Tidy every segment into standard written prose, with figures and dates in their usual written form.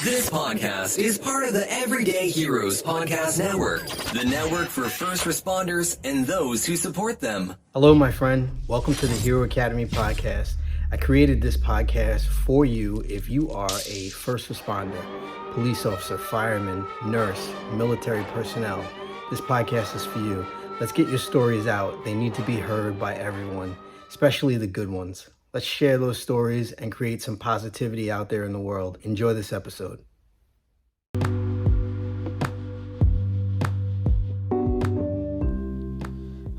This podcast is part of the Everyday Heroes Podcast Network, the network for first responders and those who support them. Hello, my friend. Welcome to the Hero Academy podcast. I created this podcast for you if you are a first responder, police officer, fireman, nurse, military personnel. This podcast is for you. Let's get your stories out. They need to be heard by everyone, especially the good ones. Let's share those stories and create some positivity out there in the world. Enjoy this episode.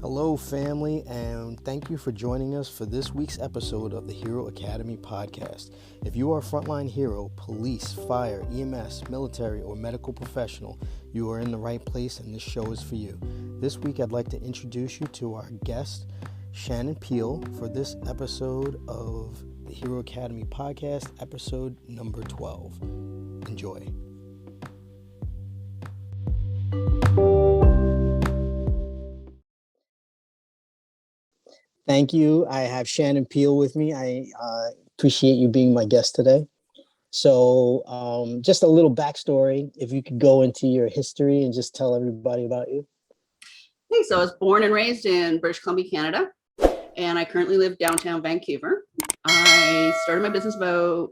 Hello, family, and thank you for joining us for this week's episode of the Hero Academy podcast. If you are a frontline hero, police, fire, EMS, military, or medical professional, you are in the right place and this show is for you. This week, I'd like to introduce you to our guest, Shannon Peel, for this episode of the Hero Academy podcast, episode number 12. Enjoy. Thank you. I have Shannon Peel with me. I appreciate you being my guest today. So just a little backstory, if you could go into your history and just tell everybody about you. Okay, so I was born and raised in British Columbia, Canada, and I currently live downtown Vancouver. I started my business about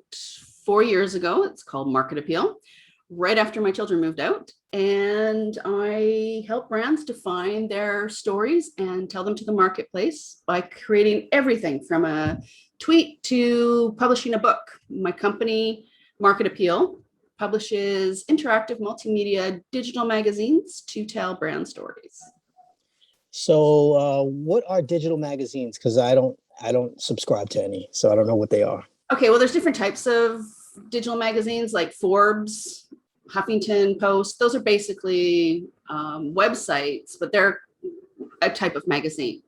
4 years ago. It's called Market Appeal, right after my children moved out. And I help brands define their stories and tell them to the marketplace by creating everything from a tweet to publishing a book. My company, Market Appeal, publishes interactive multimedia digital magazines to tell brand stories. So what are digital magazines? Because I don't subscribe to any, so I don't know what they are. Okay, well, there's different types of digital magazines like Forbes, Huffington Post. Those are basically websites, but they're a type of magazine.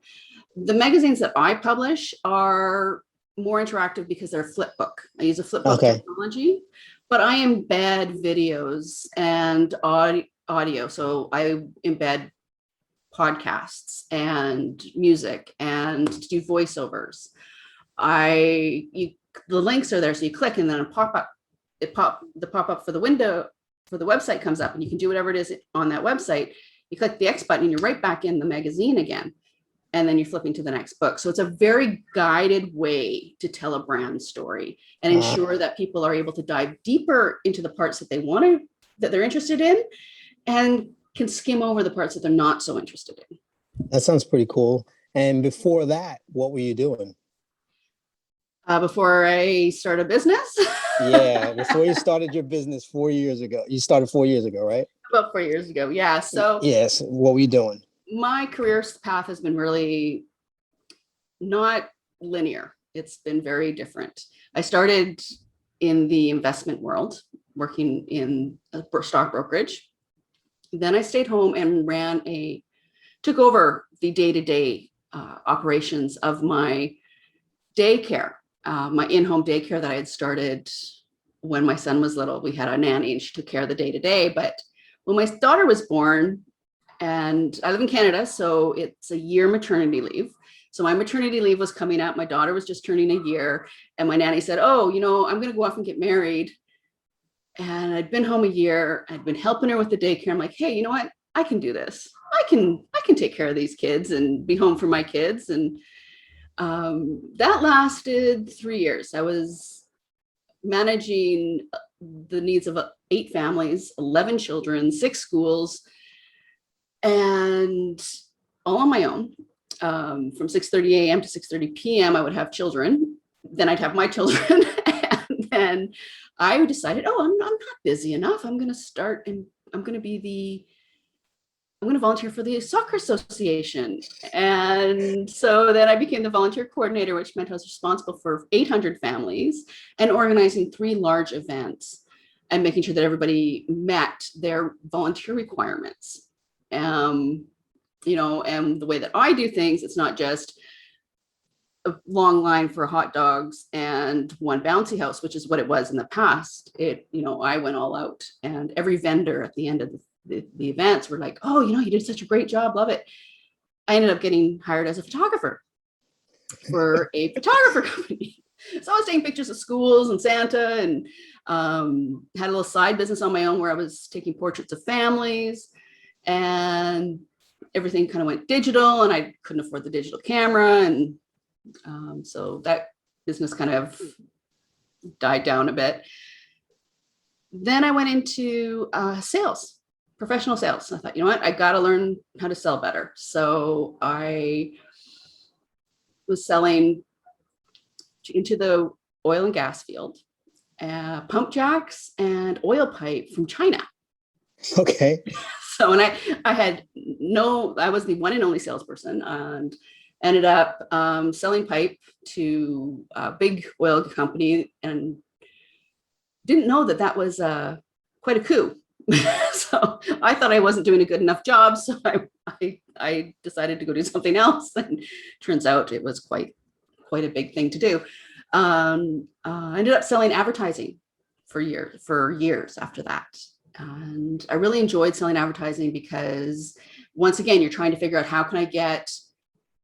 The magazines that I publish are more interactive because they're flip book. I use a flip book technology, but I embed videos and audio. So I embed podcasts and music and do voiceovers. The links are there, so you click and then the pop-up for the window for the website comes up and you can do whatever it is on that website. You click the X button and you're right back in the magazine again, and then you're flipping to the next book. So it's a very guided way to tell a brand story and ensure that people are able to dive deeper into the parts that they're interested in, and can skim over the parts that they're not so interested in. That sounds pretty cool. And before that, what were you doing? Before I started a business? Yeah, before you started your business 4 years ago. You started 4 years ago, right? About 4 years ago, yeah. So yes, what were you doing? My career path has been really not linear. It's been very different. I started in the investment world, working in a stock brokerage. Then I stayed home and took over the day-to-day operations of my daycare, my in-home daycare that I had started when my son was little. We had a nanny and she took care of the day-to-day. But when my daughter was born, and I live in Canada, so it's a year maternity leave. So my maternity leave was coming up. My daughter was just turning a year. And my nanny said, I'm going to go off and get married. And I'd been home a year. I'd been helping her with the daycare. I'm like, hey, you know what? I can do this. I can take care of these kids and be home for my kids. And that lasted 3 years. I was managing the needs of 8 families, 11 children, 6 schools, and all on my own. From 6:30 a.m. to 6:30 p.m. I would have children. Then I'd have my children. And then I decided, I'm not busy enough. I'm going to volunteer for the soccer association. And so then I became the volunteer coordinator, which meant I was responsible for 800 families and organizing 3 large events and making sure that everybody met their volunteer requirements. And the way that I do things, it's not just a long line for hot dogs and one bouncy house, which is what it was in the past. I went all out, and every vendor at the end of the events were like, you did such a great job. Love it. I ended up getting hired as a photographer for a photographer company. So I was taking pictures of schools and Santa and Had a little side business on my own where I was taking portraits of families, and everything kind of went digital, and I couldn't afford the digital camera. And so that business kind of died down a bit. Then I went into sales, professional sales. I thought, you know what, I got to learn how to sell better. So I was selling into the oil and gas field, pump jacks and oil pipe from China. Okay. So, and I was the one and only salesperson, and ended up selling pipe to a big oil company, and didn't know that was quite a coup. So I thought I wasn't doing a good enough job. So I decided to go do something else. And turns out it was quite a big thing to do. I ended up selling advertising for years after that. And I really enjoyed selling advertising because, once again, you're trying to figure out how can I get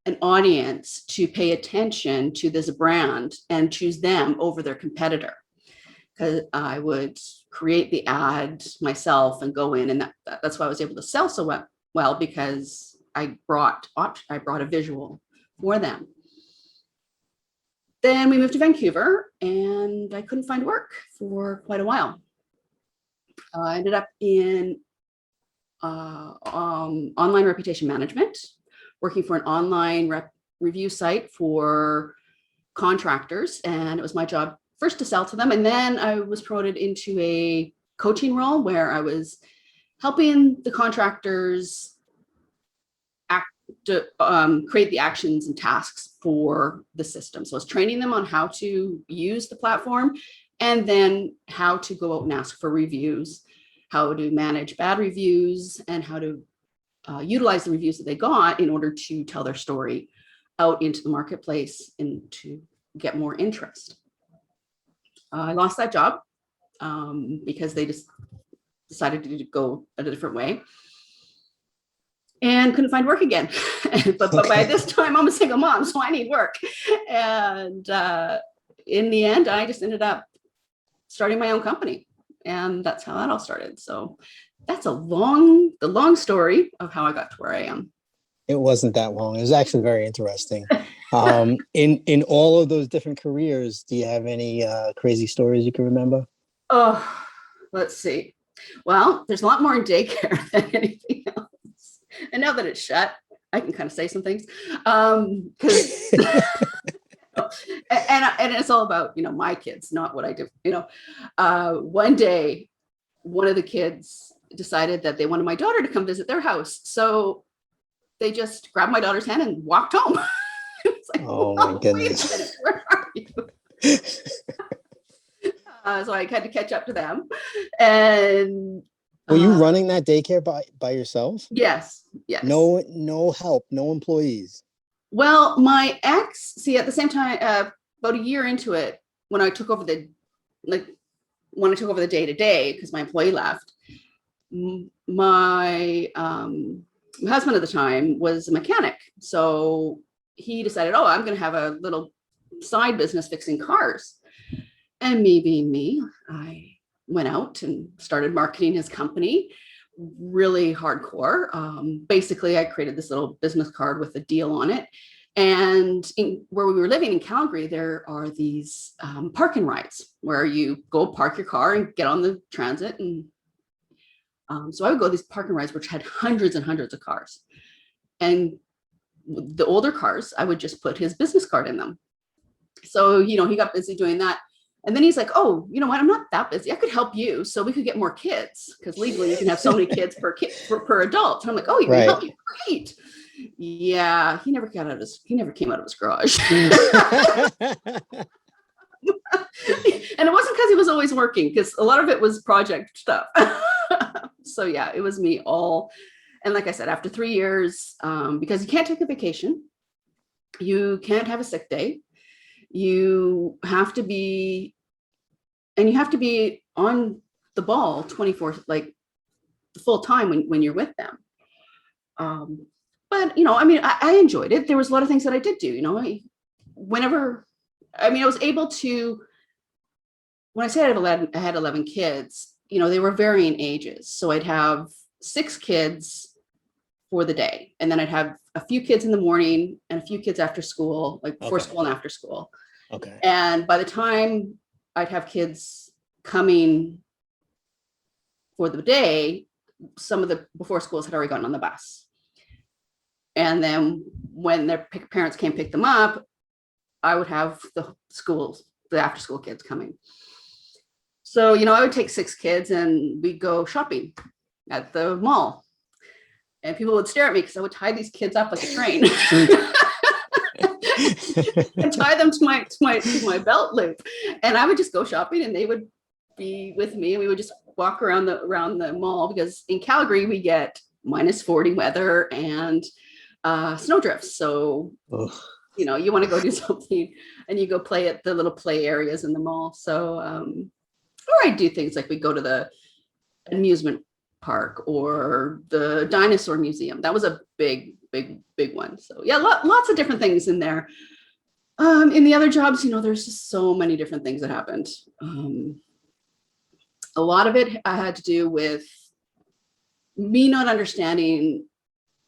an audience to pay attention to this brand and choose them over their competitor. Because I would create the ad myself and go in, and that's why I was able to sell so well, because I brought a visual for them. Then we moved to Vancouver, and I couldn't find work for quite a while. I ended up in online reputation management, working for an online review site for contractors, and it was my job first to sell to them, and then I was promoted into a coaching role where I was helping the contractors create the actions and tasks for the system. So I was training them on how to use the platform, and then how to go out and ask for reviews, how to manage bad reviews, and how to utilize the reviews that they got in order to tell their story out into the marketplace and to get more interest. I lost that job because they just decided to go a different way, and couldn't find work again. but by this time, I'm a single mom, so I need work. And in the end, I just ended up starting my own company, and that's how that all started. So that's the long story of how I got to where I am. It wasn't that long. It was actually very interesting. In all of those different careers, do you have any crazy stories you can remember? Oh, let's see. Well, there's a lot more in daycare than anything else. And now that it's shut, I can kind of say some things. Because and it's all about, my kids, not what I do. One day, one of the kids decided that they wanted my daughter to come visit their house. So they just grabbed my daughter's hand and walked home. It's like, oh my goodness. Wait a minute, where are you? So I had to catch up to them. And were you running that daycare by yourself? Yes. No help, no employees. Well, my ex, at the same time, about a year into it, when I took over the day-to-day, because my employee left, my husband at the time was a mechanic. So he decided, I'm going to have a little side business fixing cars. And me being me, I went out and started marketing his company really hardcore. Basically, I created this little business card with a deal on it. And where we were living in Calgary, there are these park and rides where you go park your car and get on the transit. And so I would go to these park and rides, which had hundreds and hundreds of cars. And the older cars, I would just put his business card in them. So, he got busy doing that. And then he's like, oh, you know what? I'm not that busy. I could help you. So we could get more kids, because legally you can have so many kids per adult. And I'm like, oh, you can help me? Great. Yeah. He never came out of his garage. And it wasn't because he was always working, because a lot of it was project stuff. So yeah, it was me all. And like I said, after 3 years, because you can't take a vacation, you can't have a sick day. You have to be on the ball 24, like the full time when you're with them. But I enjoyed it. There was a lot of things that I did do, I was able to, when I say I had 11 kids, they were varying ages. So I'd have 6 kids for the day. And then I'd have a few kids in the morning and a few kids after school, like before school and after school. Okay. And by the time I'd have kids coming for the day, some of the before schools had already gotten on the bus. And then when their parents came pick them up, I would have the after school kids coming. So, I would take 6 kids and we'd go shopping at the mall. And people would stare at me because I would tie these kids up like a train and tie them to my belt loop. And I would just go shopping and they would be with me and we would just walk around the mall, because in Calgary we get -40 weather and snow drifts. So, you want to go do something and you go play at the little play areas in the mall. So, or I do things like we go to the amusement park or the dinosaur museum. That was a big one. So yeah, lots of different things in there. In the other jobs, there's just so many different things that happened. A lot of it had to do with me not understanding.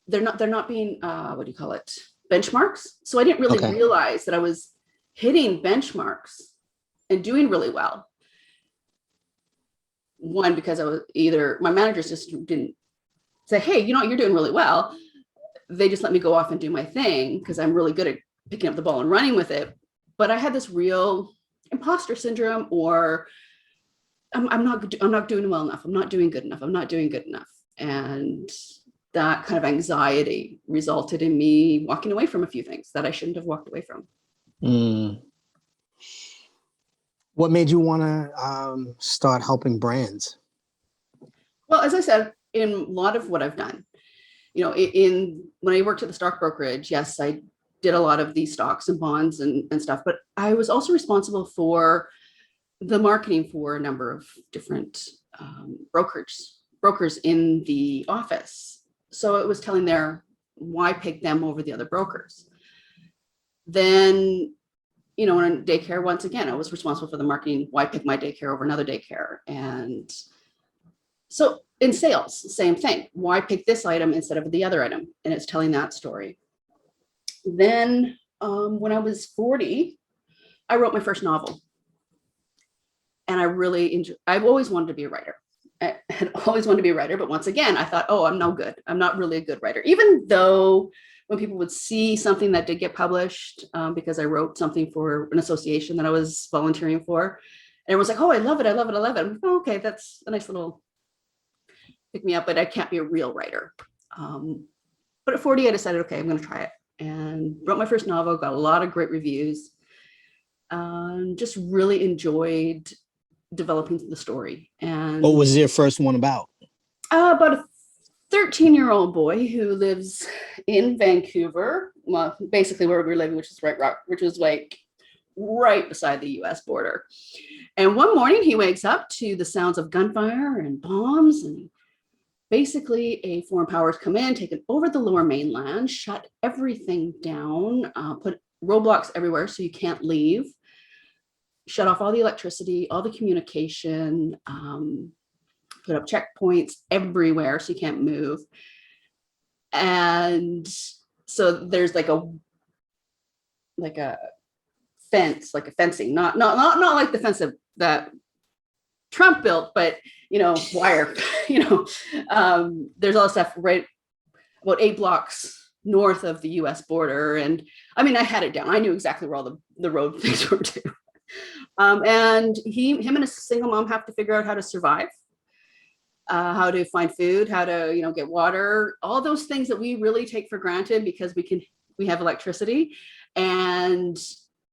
They're not being what do you call it, benchmarks. So I didn't really realize that I was hitting benchmarks and doing really well. One, because I was my managers just didn't say, hey, you're doing really well. They just let me go off and do my thing because I'm really good at picking up the ball and running with it. But I had this real imposter syndrome, or I'm not doing well enough. I'm not doing good enough. I'm not doing good enough. And that kind of anxiety resulted in me walking away from a few things that I shouldn't have walked away from. What made you want to start helping brands? Well, as I said, in a lot of what I've done, when I worked at the stock brokerage, yes, I did a lot of these stocks and bonds and stuff, but I was also responsible for the marketing for a number of different brokers in the office. So it was telling why pick them over the other brokers. Then, in daycare, once again, I was responsible for the marketing. Why pick my daycare over another daycare? And so in sales, same thing. Why pick this item instead of the other item? And it's telling that story. Then when I was 40, I wrote my first novel. And I really enjoyed. I've always wanted to be a writer. I had always wanted to be a writer. But once again, I thought, I'm no good. I'm not really a good writer. Even though when people would see something that did get published, because I wrote something for an association that I was volunteering for, and everyone's like, oh, I love it. I love it. I love it. I'm like, okay, that's a nice little pick me up, but I can't be a real writer. But at 40, I decided, okay, I'm going to try it, and wrote my first novel, got a lot of great reviews, just really enjoyed developing the story. And what was your first one about? About a 13-year-old boy who lives in Vancouver, well, basically where we're living, which is like right beside the US border. And one morning he wakes up to the sounds of gunfire and bombs, and basically a foreign powers come in, taken over the lower mainland, shut everything down, put roadblocks everywhere so you can't leave, shut off all the electricity, all the communication, put up checkpoints everywhere so you can't move. And so there's like a fence, like a fencing, not like the fence that Trump built, but wire. There's all this stuff right about 8 blocks north of the US border. And I mean, I had it down. I knew exactly where all the road things were too. And him and a single mom have to figure out how to survive. How to find food, how to, get water, all those things that we really take for granted because we have electricity, and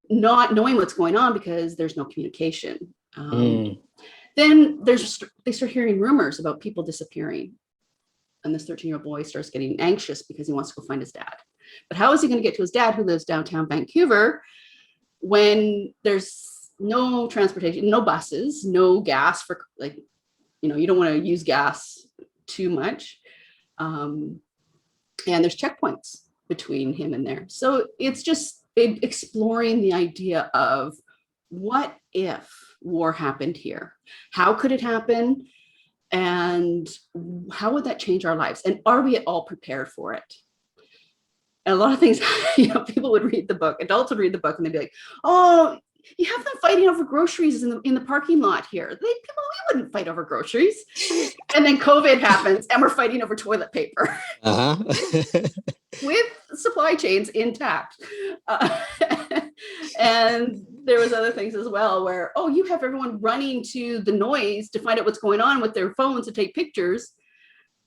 not knowing what's going on because there's no communication. Then they start hearing rumors about people disappearing. And this 13-year-old boy starts getting anxious because he wants to go find his dad. But how is he going to get to his dad who lives downtown Vancouver when there's no transportation, no buses, no gas for you don't want to use gas too much. And there's checkpoints between him and there. So it's just exploring the idea of what if war happened here? How could it happen? And how would that change our lives? And are we at all prepared for it? And a lot of things, people would read the book, adults would read the book and they'd be like, oh, you have them fighting over groceries in the parking lot here. We wouldn't fight over groceries. And then COVID happens and we're fighting over toilet paper. With supply chains intact. And there was other things as well where, you have everyone running to the noise to find out what's going on with their phones to take pictures.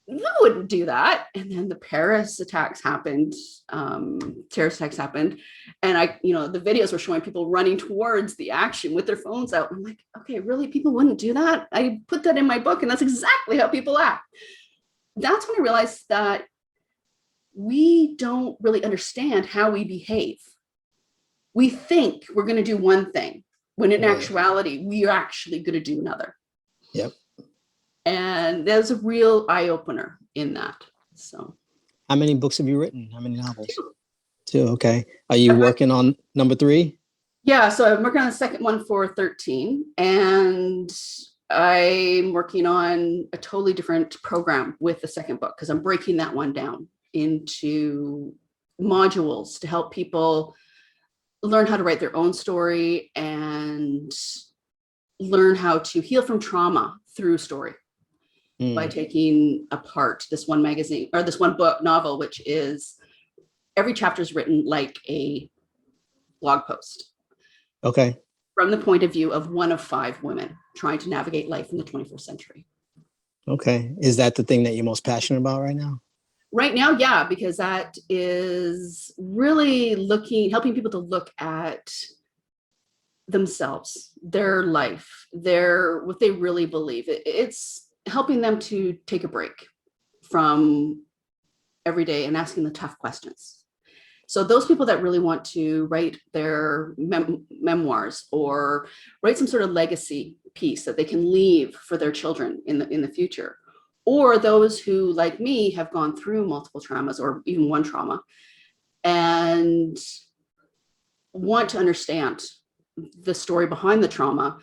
We wouldn't do that. And then the Paris attacks happened, terrorist attacks happened. And the videos were showing people running towards the action with their phones out. I'm like, okay, really? People wouldn't do that? I put that in my book and that's exactly how people act. That's when I realized that we don't really understand how we behave. We think we're going to do one thing when in actuality, we are actually going to do another. Yep. And there's a real eye opener in that. So, how many books have you written? How many novels? Two. Okay. Are you working on number 3? Yeah. So I'm working on the second one for 13, and I'm working on a totally different program with the second book because I'm breaking that one down into modules to help people learn how to write their own story and learn how to heal from trauma through story by taking apart this one magazine or this one book novel, which is every chapter is written like a blog post. Okay. From the point of view of one of 5 women trying to navigate life in the 21st century. Okay. Is that the thing that you're most passionate about right now? Right now, yeah, because that is really helping people to look at themselves, their life, what they really believe. It's helping them to take a break from every day and asking the tough questions. So those people that really want to write their memoirs or write some sort of legacy piece that they can leave for their children in the future, or those who, like me, have gone through multiple traumas or even one trauma and want to understand the story behind the trauma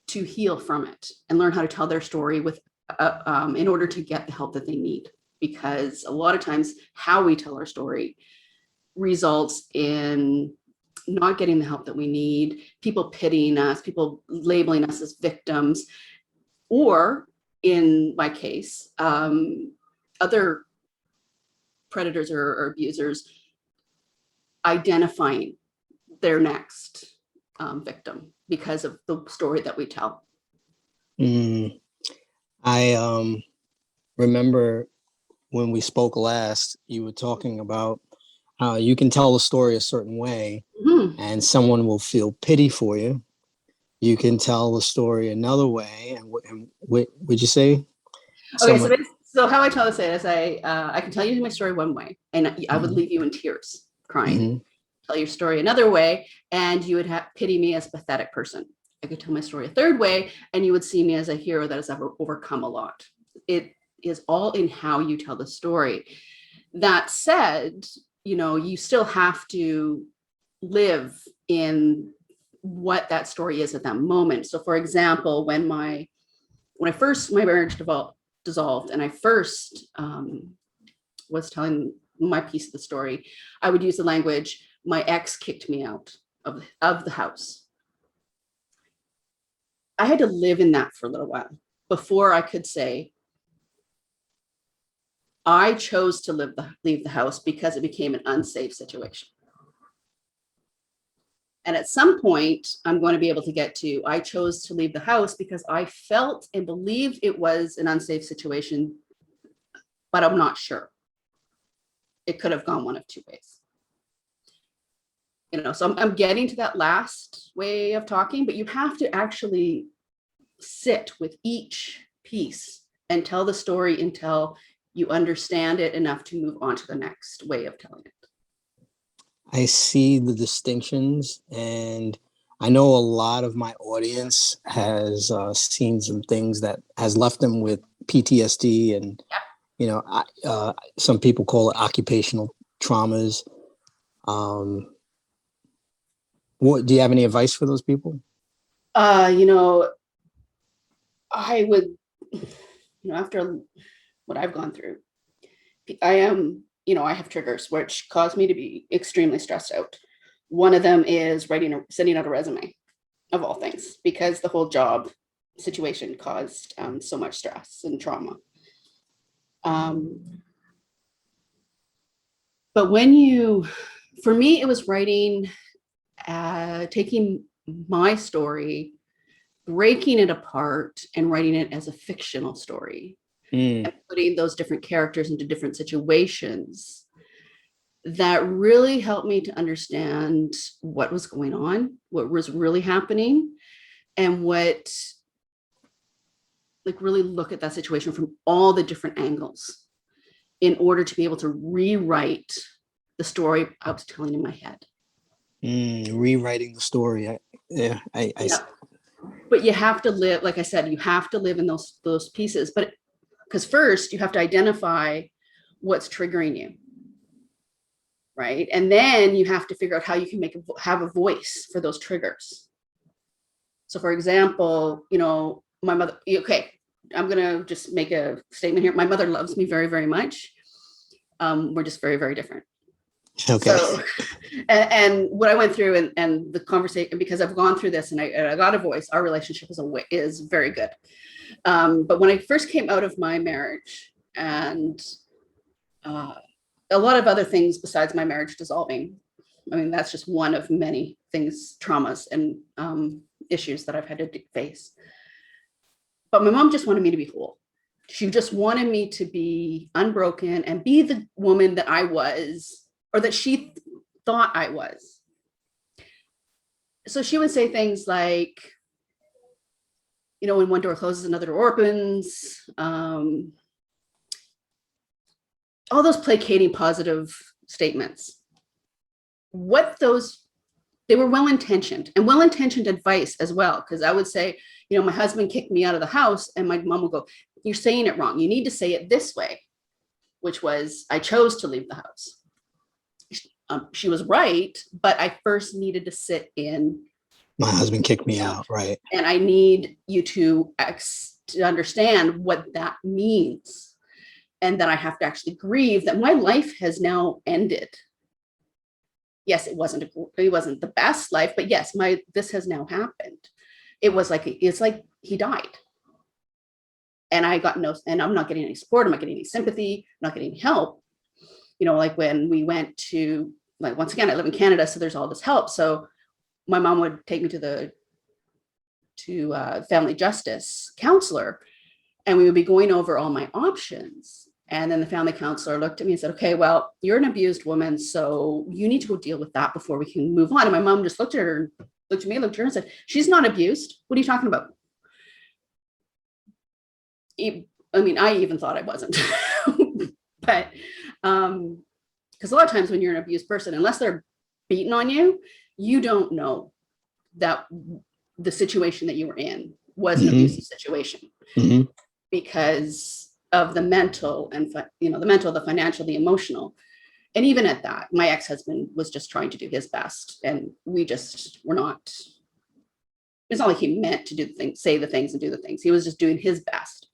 to heal from it and learn how to tell their story in order to get the help that they need. Because a lot of times how we tell our story results in not getting the help that we need, people pitying us, people labeling us as victims, or in my case, other predators or abusers identifying their next victim because of the story that we tell. I remember when we spoke last, you were talking about how you can tell a story a certain way and someone will feel pity for you. You can tell the story another way. And what would you say? Okay, so how I tell this is I can tell you my story one way and I would leave you in tears, crying. Tell your story another way and you would pity me as a pathetic person. I could tell my story a third way and you would see me as a hero that has ever overcome a lot. It is all in how you tell the story. That said, you still have to live in what that story is at that moment. So for example, when my marriage dissolved and I first was telling my piece of the story, I would use the language, my ex kicked me out of the house. I had to live in that for a little while before I could say, I chose to leave the house because it became an unsafe situation. And at some point, I'm going to be able to get to, I chose to leave the house because I felt and believed it was an unsafe situation, but I'm not sure. It could have gone one of 2 ways. So I'm getting to that last way of talking, but you have to actually sit with each piece and tell the story until you understand it enough to move on to the next way of telling it. I see the distinctions, and I know a lot of my audience has seen some things that has left them with PTSD, and some people call it occupational traumas. What do you have any advice for those people? You know, I would, after what I've gone through, I have triggers which cause me to be extremely stressed out. One of them is sending out a resume, of all things, because the whole job situation caused so much stress and trauma. But for me, it was writing, taking my story, breaking it apart and writing it as a fictional story, and putting those different characters into different situations that really helped me to understand what was going on, what was really happening, and really look at that situation from all the different angles in order to be able to rewrite the story I was telling in my head. Rewriting the story. But you have to live, like I said, you have to live in those pieces. But because first you have to identify what's triggering you, right? And then you have to figure out how you can have a voice for those triggers. So, for example, my mother. Okay, I'm gonna just make a statement here. My mother loves me very, very much. We're just very, very different. Okay. So, and what I went through and the conversation, because I've gone through this and I got a voice, our relationship is very good. But when I first came out of my marriage and a lot of other things besides my marriage dissolving, I mean, that's just one of many things, traumas and issues that I've had to face. But my mom just wanted me to be whole. She just wanted me to be unbroken and be the woman that I was, or that she thought I was. So she would say things like, when one door closes, another door opens. All those placating positive statements. They were well-intentioned and well-intentioned advice as well. Because I would say, my husband kicked me out of the house and my mom would go, "You're saying it wrong. You need to say it this way," which was, I chose to leave the house. She was right, but I first needed to sit in. My husband kicked me out, right? And I need you to understand what that means. And that I have to actually grieve that my life has now ended. Yes, it wasn't the best life, but yes, this has now happened. It's like he died. And and I'm not getting any support, I'm not getting any sympathy, I'm not getting any help. Like when we went to, once again, I live in Canada, so there's all this help. So my mom would take me to family justice counselor, and we would be going over all my options. And then the family counselor looked at me and said, "Okay, well, you're an abused woman, so you need to go deal with that before we can move on." And my mom just looked at her and said, "She's not abused. What are you talking about?" I mean, I even thought I wasn't. But because a lot of times when you're an abused person, unless they're beating on you, you don't know that the situation that you were in was an abusive situation, because of the mental and the financial, the emotional. And even at that, my ex-husband was just trying to do his best, and we just were not. It's not like he meant to do the things, say the things, and do the things. He was just doing his best.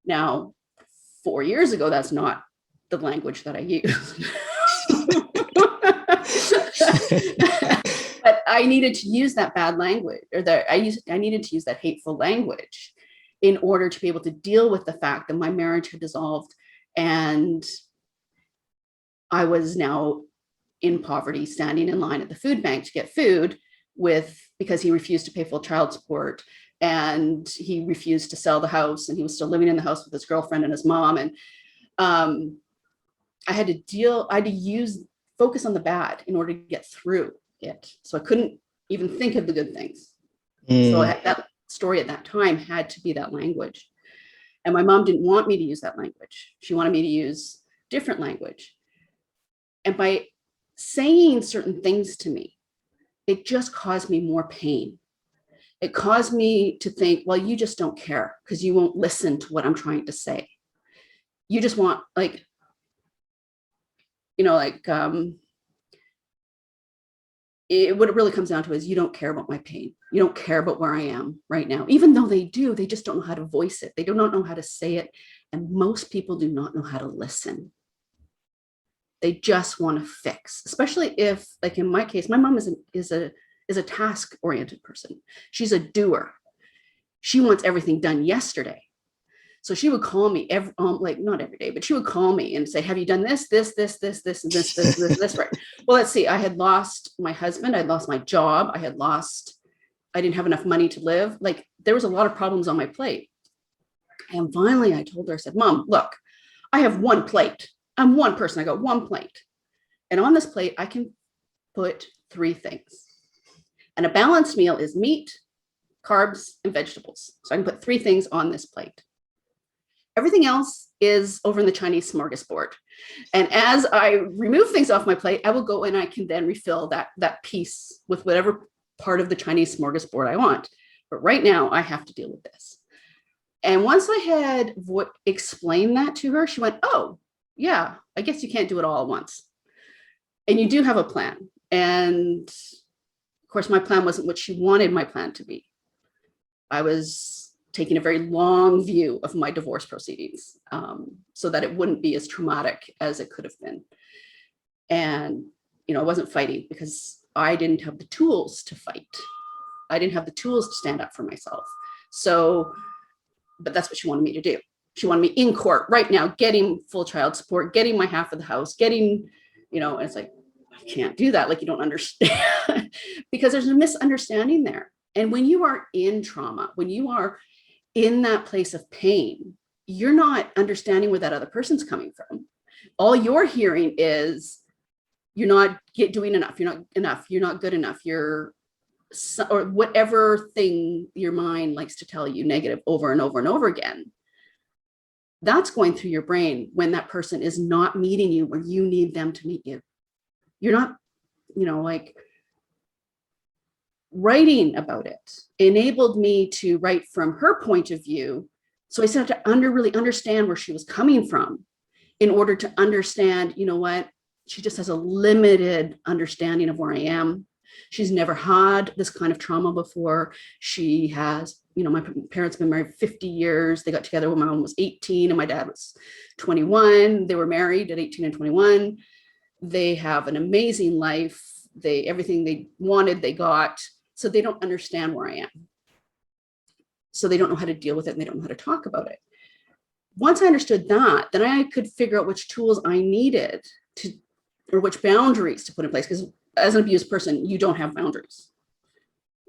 Now, 4 years ago, that's not the language that I use. But I needed to use that bad language, or I needed to use that hateful language in order to be able to deal with the fact that my marriage had dissolved and I was now in poverty, standing in line at the food bank to get food because he refused to pay full child support, and he refused to sell the house, and he was still living in the house with his girlfriend and his mom. And I had to focus on the bad in order to get through it. So I couldn't even think of the good things. So that story at that time had to be that language. And my mom didn't want me to use that language. She wanted me to use different language. And by saying certain things to me, it just caused me more pain. It caused me to think, well, you just don't care because you won't listen to what I'm trying to say. You just want what it really comes down to is you don't care about my pain. You don't care about where I am right now. Even though they do, they just don't know how to voice it. They do not know how to say it. And most people do not know how to listen. They just want to fix, especially if, like in my case, my mom is a task-oriented person. She's a doer. She wants everything done yesterday. So she would call me like not every day, but she would call me and say, have you done this, and this, right? Well, let's see. I had lost my husband. I'd lost my job. I didn't have enough money to live. Like there was a lot of problems on my plate. And finally I told her, I said, Mom, look, I have one plate. I'm one person. I got one plate. And on this plate, I can put 3 things. And a balanced meal is meat, carbs, and vegetables. So I can put 3 things on this plate. Everything else is over in the Chinese smorgasbord. And as I remove things off my plate, I will go and I can then refill that piece with whatever part of the Chinese smorgasbord I want. But right now I have to deal with this. And once I had explained that to her, she went, oh, yeah, I guess you can't do it all at once. And you do have a plan. And of course, my plan wasn't what she wanted my plan to be. I was taking a very long view of my divorce proceedings so that it wouldn't be as traumatic as it could have been. And, I wasn't fighting because I didn't have the tools to fight. I didn't have the tools to stand up for myself. But that's what she wanted me to do. She wanted me in court right now, getting full child support, getting my half of the house, and it's like, I can't do that. Like, you don't understand because there's a misunderstanding there. And when you are in trauma, when you are in that place of pain, you're not understanding where that other person's coming from. All you're hearing is you're not doing enough. You're not enough. You're not good enough. Or whatever thing your mind likes to tell you negative over and over and over again. That's going through your brain when that person is not meeting you where you need them to meet you. You're not, like, writing about it enabled me to write from her point of view. So I started to really understand where she was coming from in order to understand, what, she just has a limited understanding of where I am. She's never had this kind of trauma before. She has, my parents have been married 50 years. They got together when my mom was 18 and my dad was 21. They were married at 18 and 21. They have an amazing life. Everything they wanted, they got. So they don't understand where I am. So they don't know how to deal with it and they don't know how to talk about it. Once I understood that, then I could figure out which tools I needed or which boundaries to put in place. Because as an abused person, you don't have boundaries.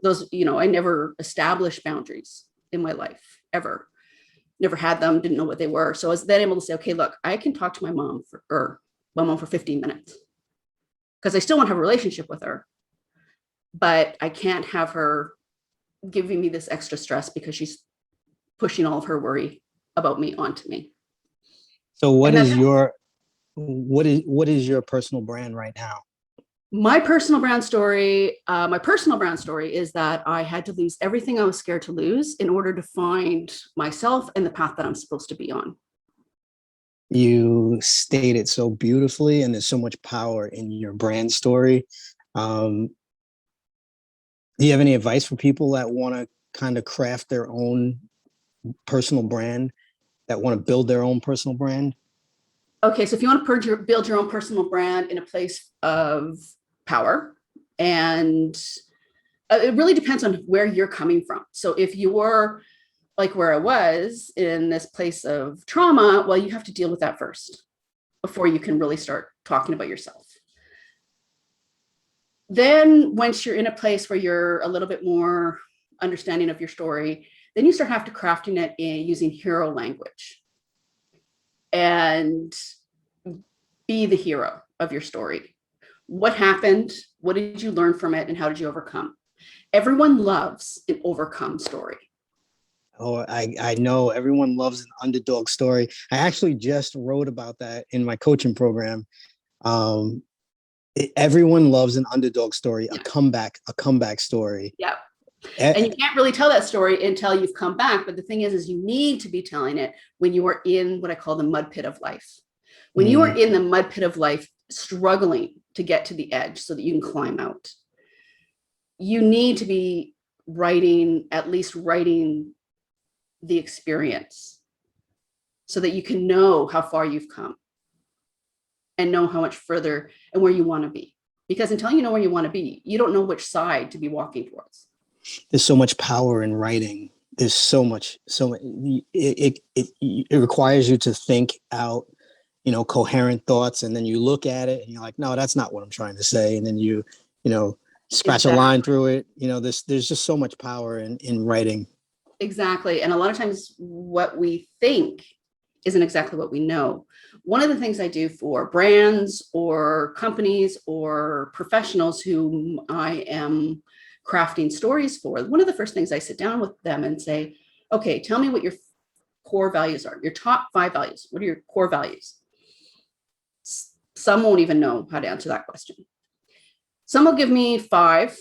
Those, I never established boundaries in my life, ever. Never had them, didn't know what they were. So I was then able to say, okay, look, I can talk to my mom for 15 minutes because I still want to have a relationship with her. But I can't have her giving me this extra stress because she's pushing all of her worry about me onto me. So what is your personal brand right now? My personal brand story is that I had to lose everything I was scared to lose in order to find myself and the path that I'm supposed to be on. You stated so beautifully, and there's so much power in your brand story. Do you have any advice for people that want to kind of craft their own personal brand, that want to build their own personal brand? Okay, so if you want to build your own personal brand in a place of power, and it really depends on where you're coming from. So if you're like where I was in this place of trauma, well, you have to deal with that first before you can really start talking about yourself. Then once you're in a place where you're a little bit more understanding of your story, then you start have to crafting it using hero language and be the hero of your story. What happened? What did you learn from it? And how did you overcome? Everyone loves an overcome story. Oh, I know everyone loves an underdog story. I actually just wrote about that in my coaching program. Everyone loves an underdog story, yeah. a comeback story. Yeah. And you can't really tell that story until you've come back. But the thing is you need to be telling it when you are in what I call the mud pit of life. When you are in the mud pit of life, struggling to get to the edge so that you can climb out. you need to be at least writing the experience so that you can know how far you've come and know how much further and where you want to be. Because until you know where you want to be, you don't know which side to be walking towards. There's so much power in writing. There's so much, it requires you to think out, coherent thoughts. And then you look at it and you're like, no, that's not what I'm trying to say. And then you scratch a line through it. There's just so much power in writing. Exactly. And a lot of times what we think isn't exactly what we know. One of the things I do for brands or companies or professionals whom I am crafting stories for, one of the first things I sit down with them and say, okay, tell me what your core values are, your top 5 values. What are your core values? Some won't even know how to answer that question. Some will give me 5,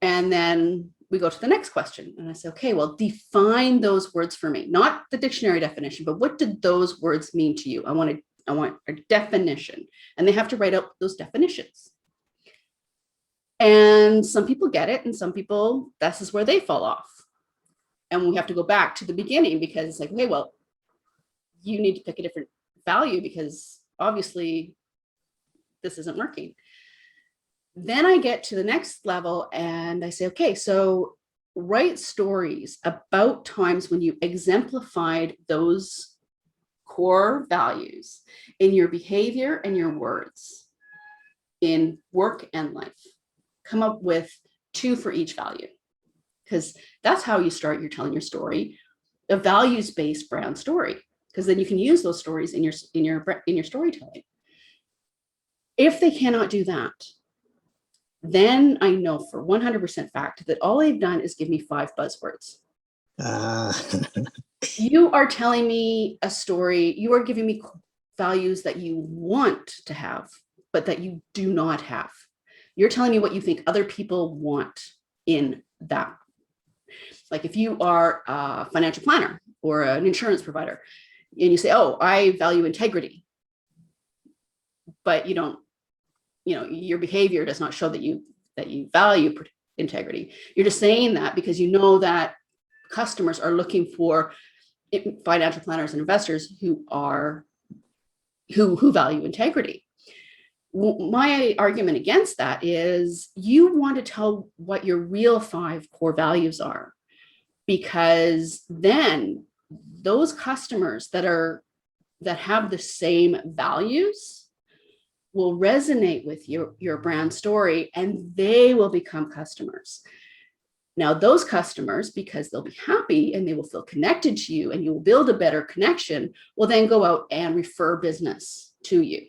and then we go to the next question. And I say, okay, well, define those words for me, not the dictionary definition, but what did those words mean to you? I want a definition, and they have to write out those definitions. And some people get it, and some people, this is where they fall off. And we have to go back to the beginning, because it's like, okay, well, you need to pick a different value because obviously this isn't working. Then I get to the next level and I say, okay, so write stories about times when you exemplified those core values in your behavior and your words, in work and life. Come up with 2 for each value, because that's how you start telling your story, a values-based brand story, because then you can use those stories in your storytelling. If they cannot do that, then I know for 100% fact that all they've done is give me 5 buzzwords. You are telling me a story, you are giving me values that you want to have, but that you do not have. You're telling me what you think other people want in that. Like if you are a financial planner or an insurance provider, and you say, oh, I value integrity, but you don't, your behavior does not show that you value integrity. You're just saying that because you know that customers are looking for financial planners and investors who value integrity. My argument against that is you want to tell what your real 5 core values are, because then those customers that have the same values will resonate with your brand story, and they will become customers. Now, those customers, because they'll be happy and they will feel connected to you and you will build a better connection, will then go out and refer business to you.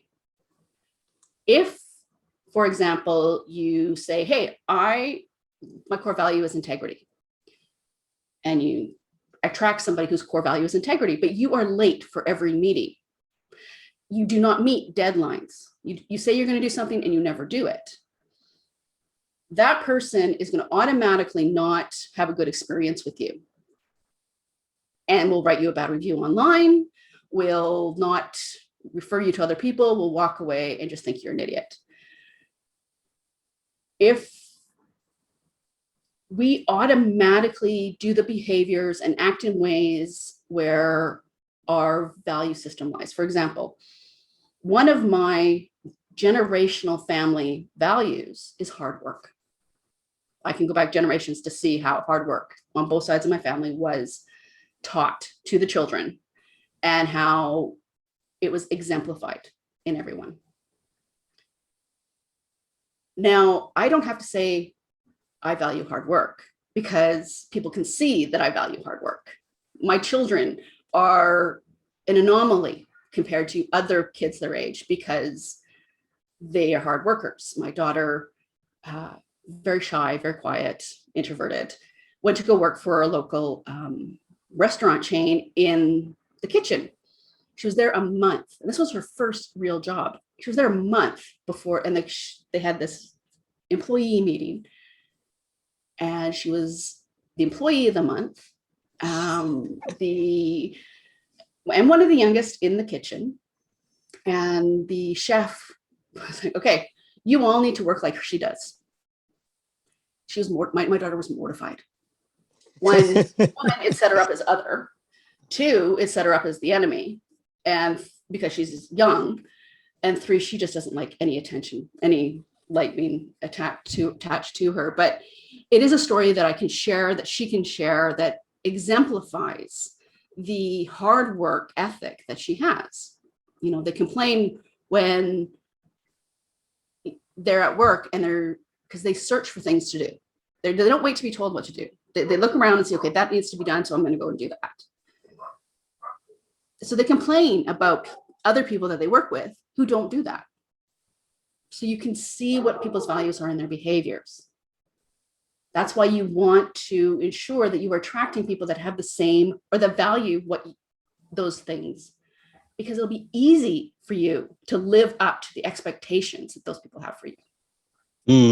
If, for example, you say, hey, my core value is integrity, and you attract somebody whose core value is integrity, but you are late for every meeting. You do not meet deadlines. You say you're going to do something and you never do it. That person is going to automatically not have a good experience with you and will write you a bad review online, will not refer you to other people, will walk away and just think you're an idiot. If we automatically do the behaviors and act in ways where our value system lies. For example, one of my generational family values is hard work. I can go back generations to see how hard work on both sides of my family was taught to the children and how it was exemplified in everyone. Now, I don't have to say I value hard work because people can see that I value hard work. My children are an anomaly compared to other kids their age because they are hard workers. My daughter, very shy, very quiet, introverted, went to go work for a local restaurant chain in the kitchen. She was there a month, and this was her first real job. She was there a month before, and they had this employee meeting, and she was the employee of the month, and one of the youngest in the kitchen. And the chef was like, okay, you all need to work like she does. my daughter was mortified. One, it set her up as other. Two, it set her up as the enemy, and because she's young. And three, she just doesn't like any attention, any light being attached to her. But it is a story that I can share, that she can share, that exemplifies the hard work ethic that she has. You know, they complain when they're at work and because they search for things to do. They don't wait to be told what to do. They look around and say, okay, that needs to be done, so I'm going to go and do that. So they complain about other people that they work with who don't do that. So you can see what people's values are in their behaviors. That's why you want to ensure that you are attracting people that have the same or that value those things, because it'll be easy for you to live up to the expectations that those people have for you.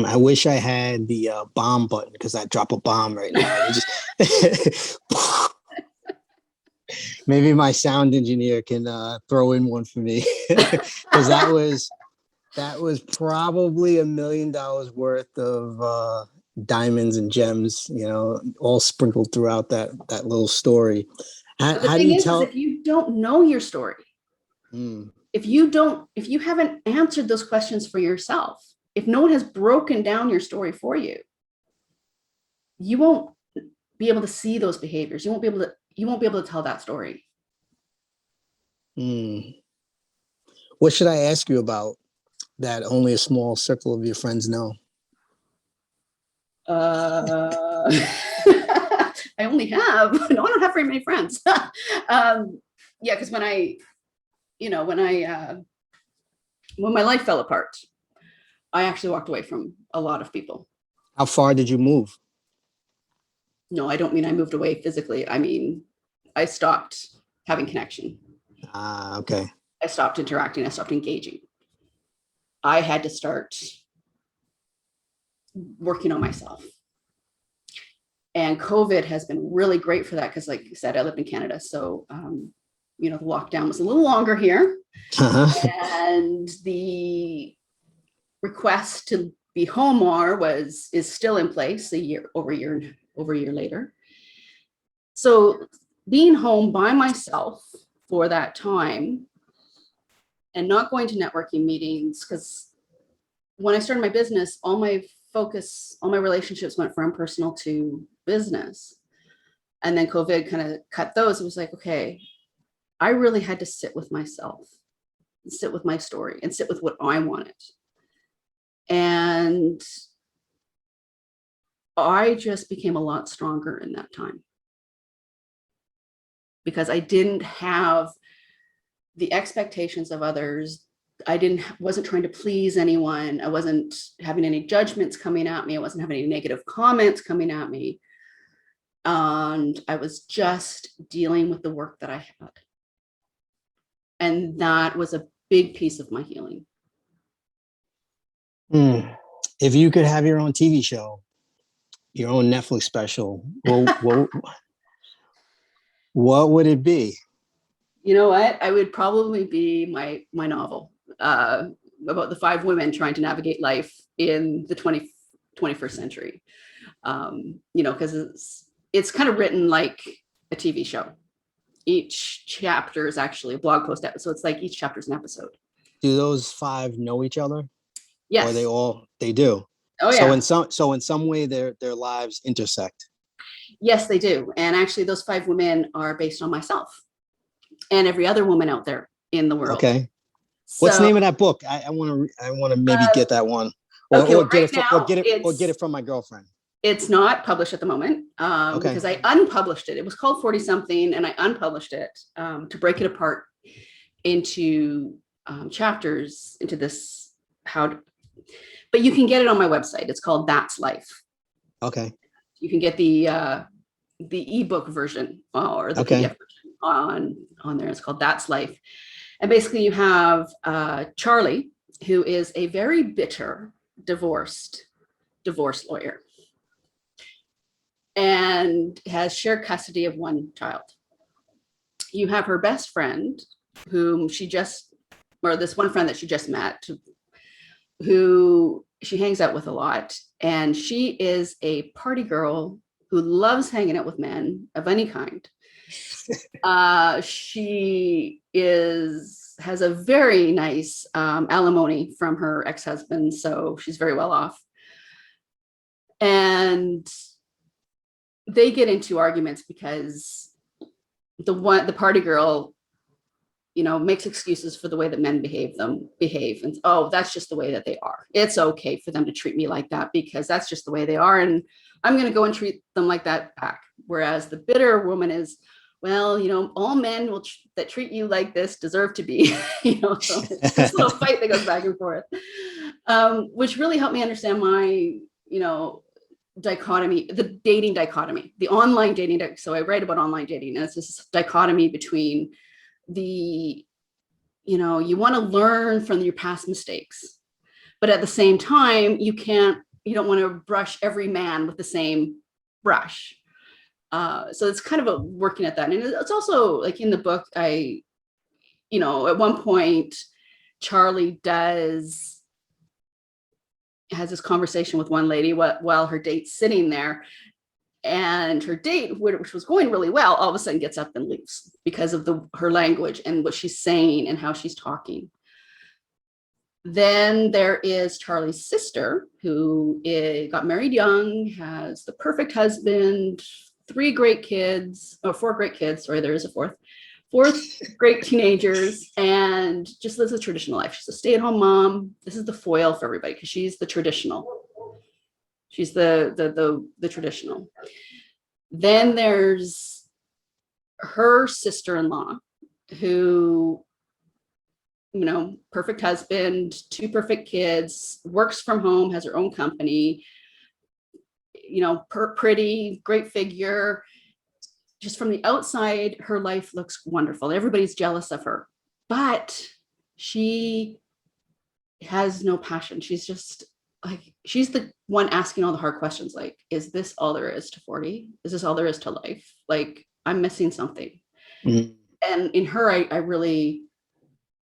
I wish I had the bomb button, because I'd drop a bomb right now. Maybe my sound engineer can throw in one for me, because that was probably $1 million worth of diamonds and gems, all sprinkled throughout that little story. How do you tell? If you don't know your story, if you haven't answered those questions for yourself, if no one has broken down your story for you, you won't be able to see those behaviors. You won't be able to tell that story. What should I ask you about that only a small circle of your friends know? I don't have very many friends. Because when my life fell apart, I actually walked away from a lot of people. How far did you move? No, I don't mean I moved away physically. I mean, I stopped having connection. Okay. I stopped interacting. I stopped engaging. I had to start working on myself. And COVID has been really great for that, because like I said, I lived in Canada. So, the lockdown was a little longer here. And the request to be home more is still in place over a year later. So being home by myself for that time and not going to networking meetings, because when I started my business, all my relationships went from personal to business. And then COVID kind of cut those. It was like, okay, I really had to sit with myself, sit with my story, and sit with what I wanted. And I just became a lot stronger in that time, because I didn't have the expectations of others. I wasn't trying to please anyone. I wasn't having any judgments coming at me. I wasn't having any negative comments coming at me. And I was just dealing with the work that I had. And that was a big piece of my healing. If you could have your own TV show, your own Netflix special, what would it be? You know what? I would probably be my novel about the 5 women trying to navigate life in the 21st century. Because it's kind of written like a TV show. Each chapter is actually a blog post episode. So it's like each chapter is an episode. Do those 5 know each other? Yes. Or they do? Oh yeah. So in some way their lives intersect. Yes, they do. And actually those 5 women are based on myself and every other woman out there in the world. Okay. What's the name of that book? I want to maybe get that one, or get it from my girlfriend. It's not published at the moment because I unpublished it. It was called 40 something, and I unpublished it to break it apart into chapters into this but you can get it on my website. It's called That's Life. Okay. You can get the ebook version or the PDF version on there. It's called That's Life. And basically you have Charlie, who is a very bitter divorce lawyer and has shared custody of one child. You have her best friend, this one friend that she just met, who she hangs out with a lot, and she is a party girl who loves hanging out with men of any kind. She has a very nice alimony from her ex-husband, so she's very well off. And they get into arguments because the party girl, makes excuses for the way that men behave, and oh, that's just the way that they are. It's okay for them to treat me like that because that's just the way they are, and I'm going to go and treat them like that back. Whereas the bitter woman is, well, all men that treat you like this deserve to be, so it's this little fight that goes back and forth, which really helped me understand my, dichotomy, the dating dichotomy, the online dating. So I write about online dating, and it's this dichotomy between you want to learn from your past mistakes, but at the same time, you don't want to brush every man with the same brush. So it's kind of working at that. And it's also like in the book, at one point, Charlie has this conversation with one lady while her date's sitting there, and her date, which was going really well, all of a sudden gets up and leaves because of her language and what she's saying and how she's talking. Then there is Charlie's sister, who got married young, has the perfect husband, 4 great kids. Sorry, there is a fourth great teenagers, and just lives a traditional life. She's a stay-at-home mom. This is the foil for everybody because she's the traditional. She's the traditional. Then there's her sister-in-law, who, perfect husband, 2 perfect kids, works from home, has her own company, pretty, great figure. Just from the outside, her life looks wonderful. Everybody's jealous of her, but she has no passion. She's just she's the one asking all the hard questions. Like, is this all there is to 40? Is this all there is to life? Like, I'm missing something. Mm-hmm. And in her, I really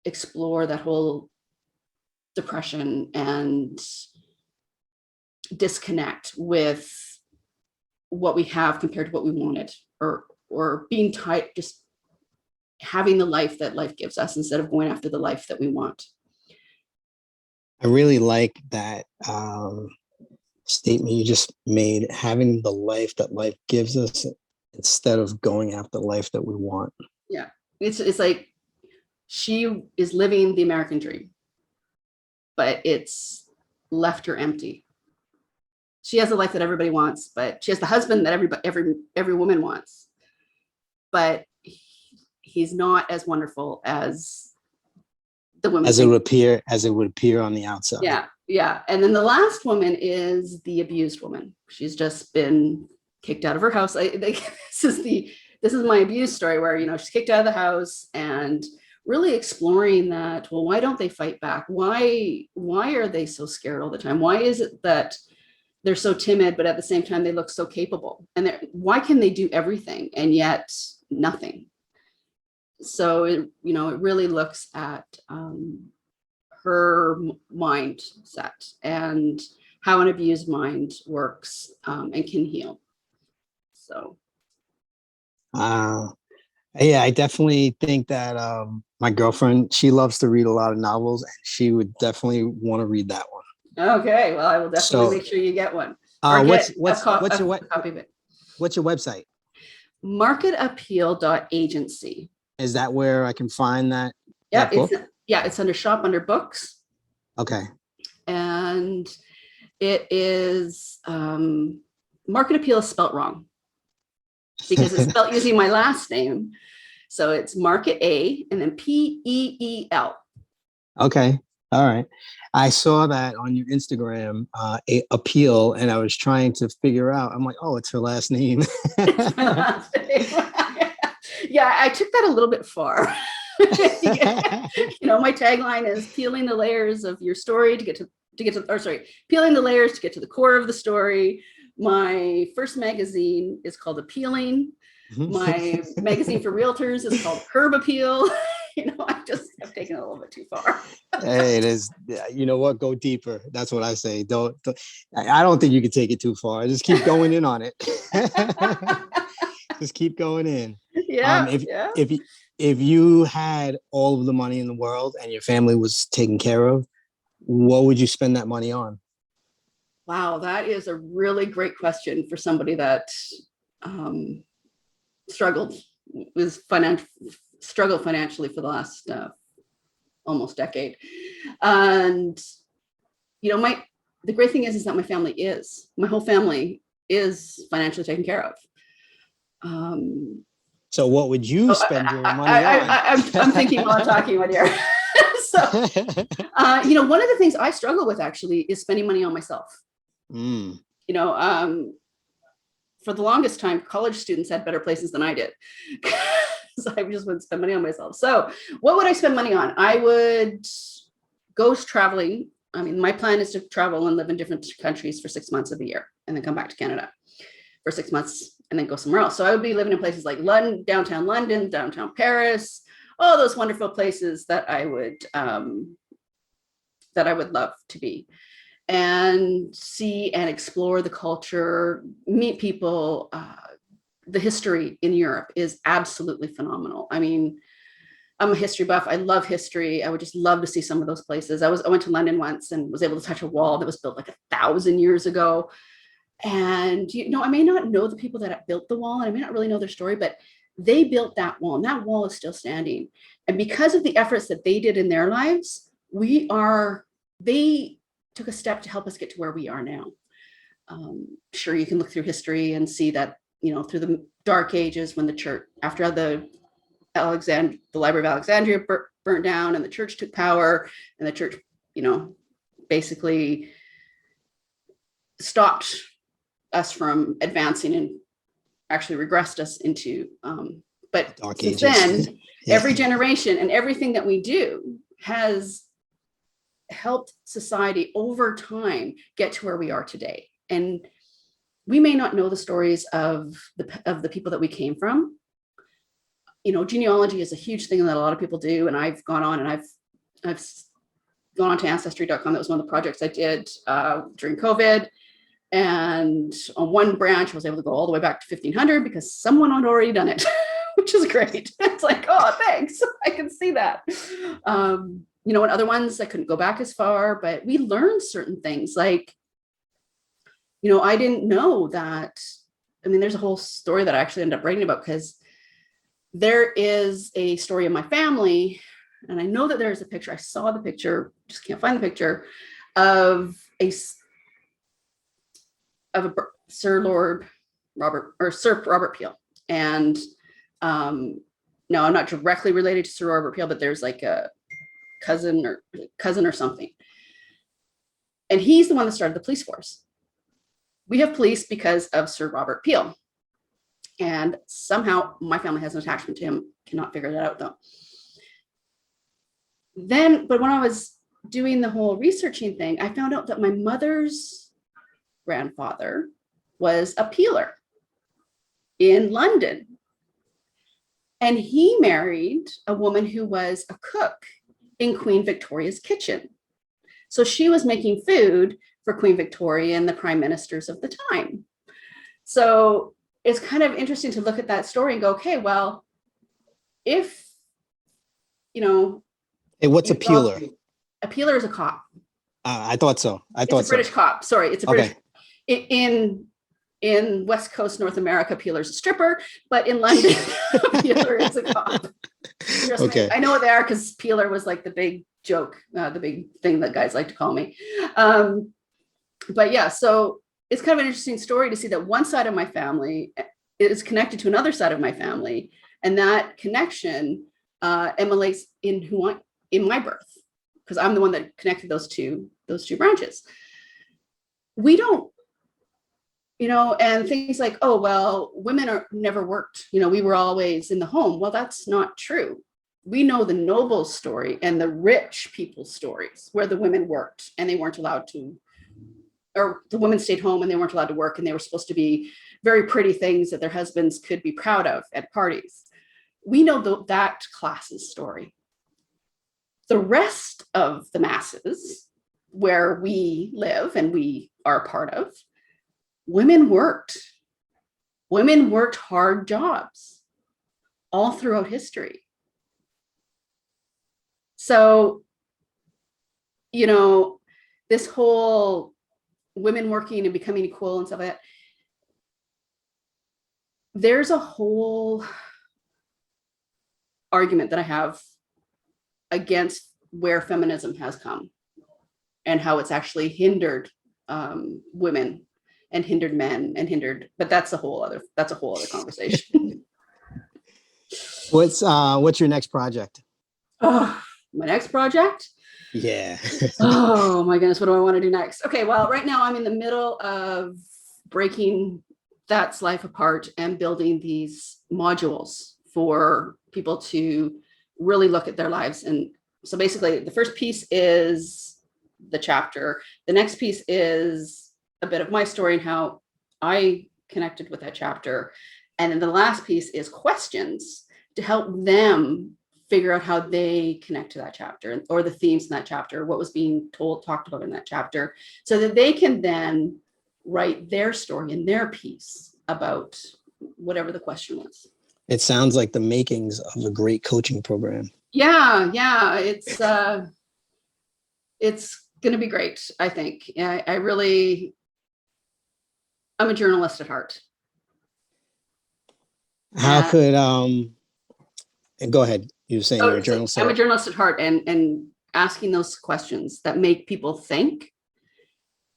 explore that whole depression and disconnect with what we have compared to what we wanted, or being tight, just having the life that life gives us instead of going after the life that we want. I really like that statement you just made, having the life that life gives us instead of going after the life that we want. Yeah, it's like she is living the American dream, but it's left her empty. She has the life that everybody wants, but she has the husband that every woman wants, but he's not as wonderful as the women as it would appear on the outside. Yeah. And then the last woman is the abused woman. She's just been kicked out of her house. This is my abuse story, where she's kicked out of the house, and really exploring that. Well, why don't they fight back? Why are they so scared all the time? Why is it that they're so timid, but at the same time they look so capable? And why can they do everything and yet nothing? So it really looks at her mindset and how an abused mind works and can heal. So, yeah, I definitely think that my girlfriend, she loves to read a lot of novels, and she would definitely want to read that one. Okay, well, I will definitely make sure you get one. What's your copy of it? What's your website? Marketappeal.agency. Is that where I can find that? Yeah, that book? It's under shop under books. Okay. And it is Market Appeal is spelt wrong because it's spelled using my last name. So it's Market A and then Peel. Okay. All right. I saw that on your Instagram, Appeal, and I was trying to figure out, I'm like, oh, it's her last name. It's my last name. Yeah, I took that a little bit far. My tagline is peeling the layers of your story peeling the layers to get to the core of the story. My first magazine is called Appealing. My magazine for realtors is called Herb Appeal. I just have taken it a little bit too far. Hey, it is. You know what? Go deeper. That's what I say. I don't think you can take it too far. Just keep going in on it. Just keep going in. Yeah. If you had all of the money in the world and your family was taken care of, what would you spend that money on? Wow, that is a really great question for somebody that struggled financially for the last almost decade. And the great thing is that my whole family is financially taken care of. So what would you spend your money on? I'm thinking while I'm talking with you. So, one of the things I struggle with actually is spending money on myself. For the longest time, college students had better places than I did. So I just wouldn't spend money on myself. So what would I spend money on? I would go traveling. I mean, my plan is to travel and live in different countries for 6 months of the year and then come back to Canada for 6 months and then go somewhere else. So I would be living in places like London, downtown Paris, all those wonderful places that I would love to be, and see and explore the culture, meet people. The history in Europe is absolutely phenomenal. I mean, I'm a history buff. I love history. I would just love to see some of those places. I went to London once and was able to touch a wall that was built like 1,000 years ago. And, I may not know the people that built the wall, and I may not really know their story, but they built that wall, and that wall is still standing. And because of the efforts that they did in their lives, they took a step to help us get to where we are now. Sure, you can look through history and see that, through the Dark Ages, when the church, after the Library of Alexandria burnt down and the church took power, and the church, basically stopped us from advancing and actually regressed us into, but Dark since Ages. then, every generation and everything that we do has helped society over time get to where we are today. And we may not know the stories of the people that we came from. Genealogy is a huge thing that a lot of people do. And I've gone on and I've gone on to ancestry.com. That was one of the projects I did during COVID. And on one branch, I was able to go all the way back to 1500 because someone had already done it, which is great. It's like, oh, thanks. I can see that. In other ones, I couldn't go back as far, but we learned certain things. Like, I didn't know that. I mean, there's a whole story that I actually ended up writing about, because there is a story in my family, and I know that there's a picture. I saw the picture, just can't find the picture, of a Sir Robert Peel. And no, I'm not directly related to Sir Robert Peel, but there's like a cousin or something. And he's the one that started the police force. We have police because of Sir Robert Peel. And somehow my family has an attachment to him. Cannot figure that out though. But when I was doing the whole researching thing, I found out that my mother's grandfather was a peeler in London. And he married a woman who was a cook in Queen Victoria's kitchen. So she was making food for Queen Victoria and the prime ministers of the time. So it's kind of interesting to look at that story and go, okay, well, if, Hey, what's a peeler? A peeler is a cop. I thought so. It's a British cop. Sorry, it's a British. In West Coast North America, peeler's a stripper, but in London, peeler is a cop. Trust me, I know what they are, because peeler was like the big joke, the big thing that guys like to call me. But yeah, so it's kind of an interesting story to see that one side of my family is connected to another side of my family, and that connection emulates in my birth, because I'm the one that connected those two branches. We don't, and things like, oh, well, women never worked, we were always in the home. Well, that's not true. We know the noble story and the rich people's stories where the women worked and they weren't allowed to, or the women stayed home and they weren't allowed to work, and they were supposed to be very pretty things that their husbands could be proud of at parties. We know that class's story. the rest of the masses where we live and we are a part of, women worked hard jobs all throughout history. So, you know, this whole women working and becoming equal and stuff like that, there's a whole argument that I have against where feminism has come and how it's actually hindered women and hindered men and hindered, but that's a whole other conversation. What's your next project? Oh, my next project? Yeah. Oh my goodness, what do I want to do next? Okay, well, right now I'm in the middle of breaking That's Life apart and building these modules for people to really look at their lives. And so basically the first piece is the chapter. The next piece is a bit of my story and how I connected with that chapter. And then the last piece is questions to help them figure out how they connect to that chapter or the themes in that chapter, what was being talked about in that chapter, so that they can then write their story and their piece about whatever the question was. It sounds like the makings of a great coaching program. Yeah, it's going to be great, I think. I'm a journalist at heart. How could go ahead. You were saying you're a journalist. I'm a journalist at heart, and asking those questions that make people think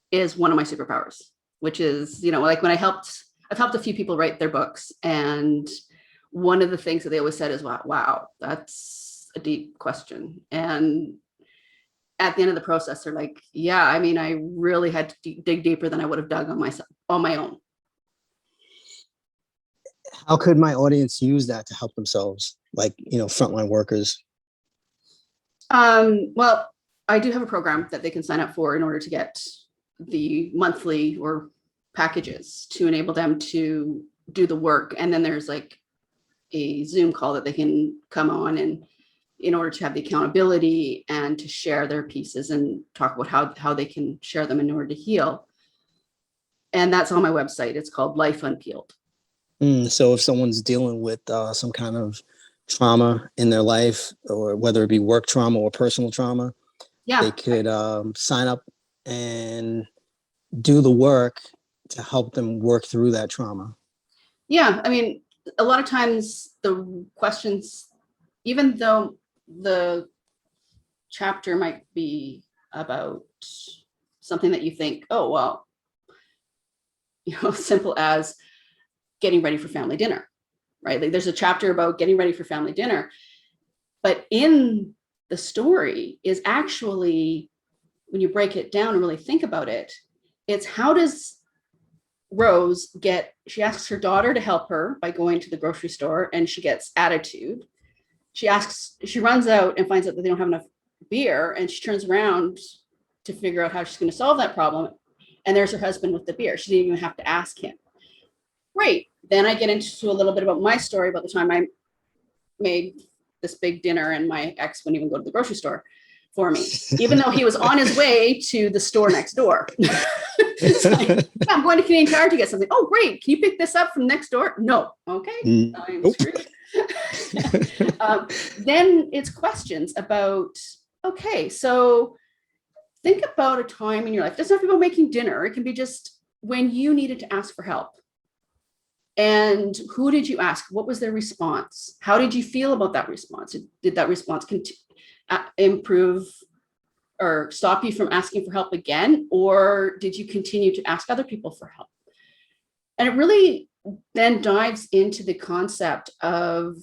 is one of my superpowers, which is, like when I've helped a few people write their books, and one of the things that they always said is, wow, that's a deep question. And at the end of the process, they're like, yeah, I mean, I really had to dig deeper than I would have dug on my own. How could my audience use that to help themselves, like, frontline workers? Well, I do have a program that they can sign up for in order to get the monthly or packages to enable them to do the work. And then there's like a Zoom call that they can come on, and in order to have the accountability and to share their pieces and talk about how they can share them in order to heal. And that's on my website. It's called Life Unpeeled. So if someone's dealing with some kind of trauma in their life, or whether it be work trauma or personal trauma, they could sign up and do the work to help them work through that trauma. Yeah, I mean, a lot of times the questions, even though the chapter might be about something that you think, oh, well, simple as getting ready for family dinner, right? Like there's a chapter about getting ready for family dinner, but in the story is actually, when you break it down and really think about it, it's how does Rose she asks her daughter to help her by going to the grocery store, and she gets attitude. She runs out and finds out that they don't have enough beer, and she turns around to figure out how she's going to solve that problem. And there's her husband with the beer. She didn't even have to ask him. Great. Then I get into a little bit about my story about the time I made this big dinner and my ex wouldn't even go to the grocery store for me, even though he was on his way to the store next door. Like, I'm going to Canadian Tire to get something. Oh, great. Can you pick this up from next door? No. Okay. I'm screwed. Then it's questions about, okay, so think about a time in your life. It doesn't have to be about making dinner. It can be just when you needed to ask for help. And who did you ask? What was their response? How did you feel about that response? Did that response improve or stop you from asking for help again? Or did you continue to ask other people for help? And it really then dives into the concept of,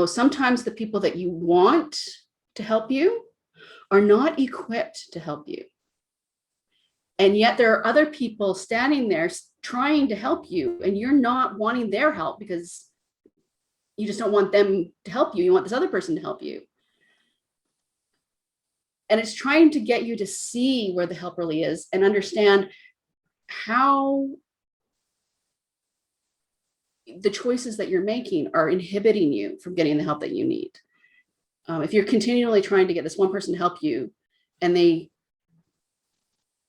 sometimes the people that you want to help you are not equipped to help you. And yet there are other people standing there trying to help you, and you're not wanting their help because you just don't want them to help you. You want this other person to help you. And it's trying to get you to see where the help really is and understand how the choices that you're making are inhibiting you from getting the help that you need. If you're continually trying to get this one person to help you, and the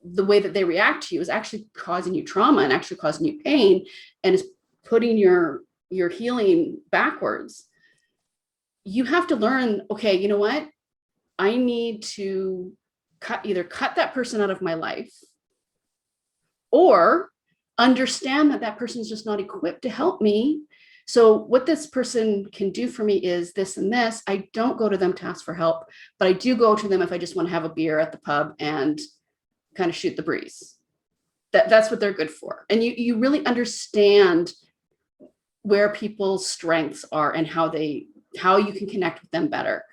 way that they react to you is actually causing you trauma and actually causing you pain, and is putting your healing backwards, you have to learn, okay, you know what? I need to either cut that person out of my life, or understand that person is just not equipped to help me. So what this person can do for me is this and this. I don't go to them to ask for help, but I do go to them if I just want to have a beer at the pub and kind of shoot the breeze. That's what they're good for. And you really understand where people's strengths are and how you can connect with them better.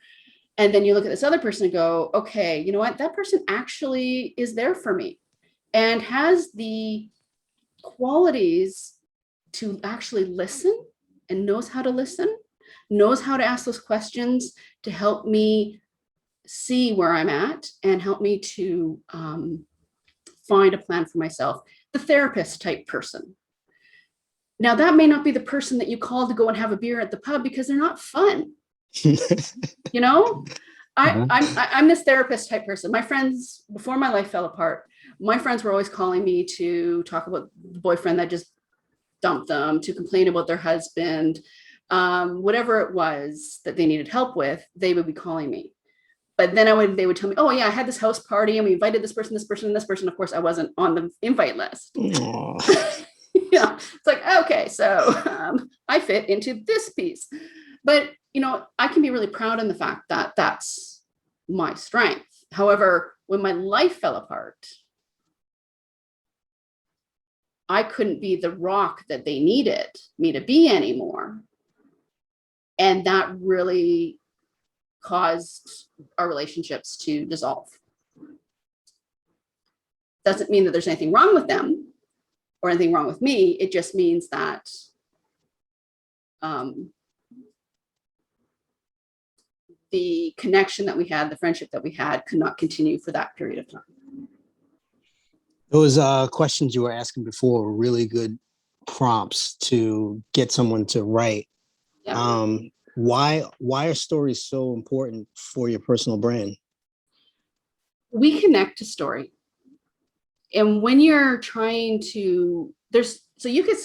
And then you look at this other person and go, okay, you know what? That person actually is there for me and has the qualities to actually listen, and knows how to listen, knows how to ask those questions to help me see where I'm at and help me to find a plan for myself. The therapist type person. Now, that may not be the person that you call to go and have a beer at the pub, because they're not fun. You know, I'm this therapist type person. My friends, before my life fell apart, my friends were always calling me to talk about the boyfriend that just dumped them, to complain about their husband, whatever it was that they needed help with, they would be calling me. But then they would tell me, oh yeah, I had this house party and we invited this person, this person, and this person. Of course, I wasn't on the invite list. Yeah, it's like, okay, so I fit into this piece. But, you know, I can be really proud in the fact that that's my strength. However, when my life fell apart, I couldn't be the rock that they needed me to be anymore. And that really caused our relationships to dissolve. Doesn't mean that there's anything wrong with them or anything wrong with me. It just means that the connection that we had, the friendship that we had, could not continue for that period of time. Those questions you were asking before were really good prompts to get someone to write. Yeah. Why are stories so important for your personal brand? We connect to story. And when you're trying to, so you could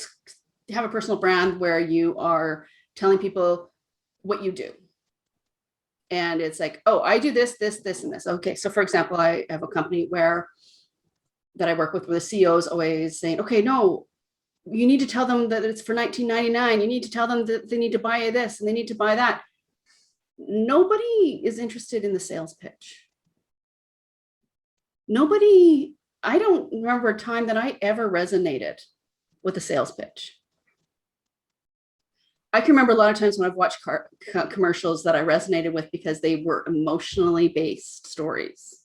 have a personal brand where you are telling people what you do. And it's like, oh, I do this, this, this, and this. Okay. So for example, I have a company that I work with where the CEO is always saying, okay, no, you need to tell them that it's for $19.99. You need to tell them that they need to buy this and they need to buy that. Nobody is interested in the sales pitch. I don't remember a time that I ever resonated with a sales pitch. I can remember a lot of times when I've watched commercials that I resonated with because they were emotionally based stories.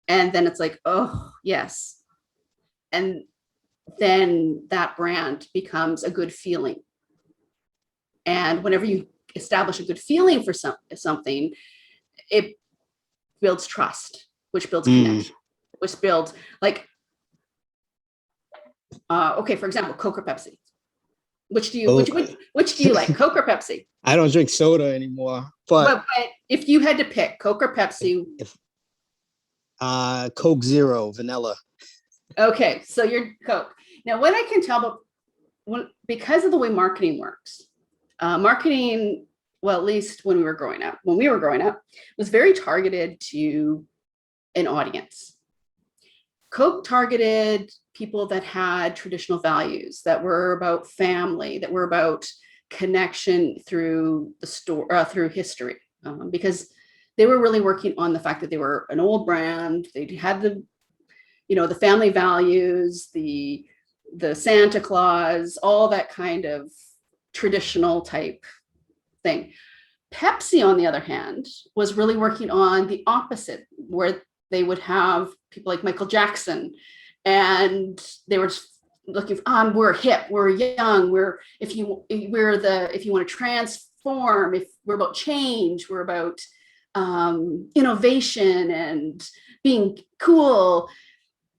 And then it's like, oh, yes. And then that brand becomes a good feeling. And whenever you establish a good feeling for something, it builds trust, which builds connection, which builds like, okay, for example, Coke or Pepsi. Which do you like, Coke or Pepsi? I don't drink soda anymore, but if you had to pick Coke or Pepsi, Coke Zero vanilla. Okay, so you're Coke. Now, what I can tell, because of the way marketing works, marketing, well, at least when we were growing up, was very targeted to an audience. Coke targeted people that had traditional values, that were about family, that were about connection through through history, because they were really working on the fact that they were an old brand. They had the family values, the Santa Claus, all that kind of traditional type thing. Pepsi, on the other hand, was really working on the opposite, where they would have people like Michael Jackson, and they were looking for, we're hip, we're young, if you want to transform, if we're about change, we're about innovation and being cool.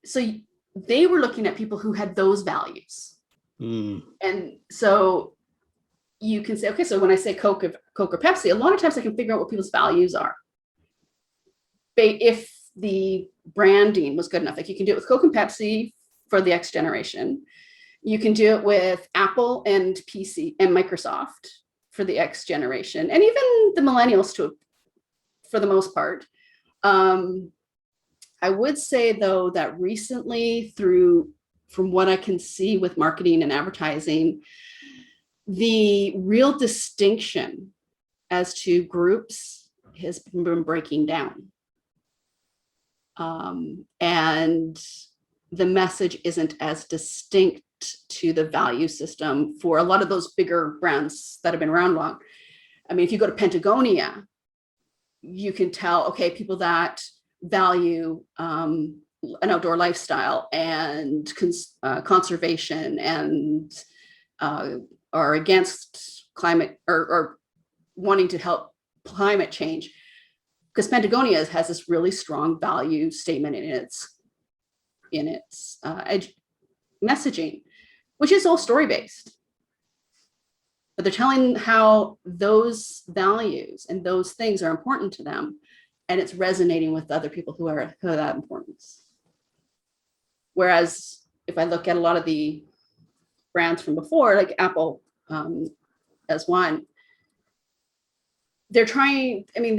So they were looking at people who had those values. And so you can say, okay, so when I say Coke or Pepsi, a lot of times I can figure out what people's values are. If the branding was good enough, like you can do it with Coke and Pepsi for the X generation. You can do it with Apple and PC and Microsoft for the X generation, and even the millennials too, for the most part. I would say though that recently, from what I can see with marketing and advertising, the real distinction as to groups has been breaking down. And the message isn't as distinct to the value system for a lot of those bigger brands that have been around long. I mean, if you go to Patagonia, you can tell, okay, people that value an outdoor lifestyle and conservation and are against climate or wanting to help climate change, because Patagonia has this really strong value statement in its messaging, which is all story-based. But they're telling how those values and those things are important to them, and it's resonating with other people who are that importance. Whereas if I look at a lot of the brands from before, like Apple as one, they're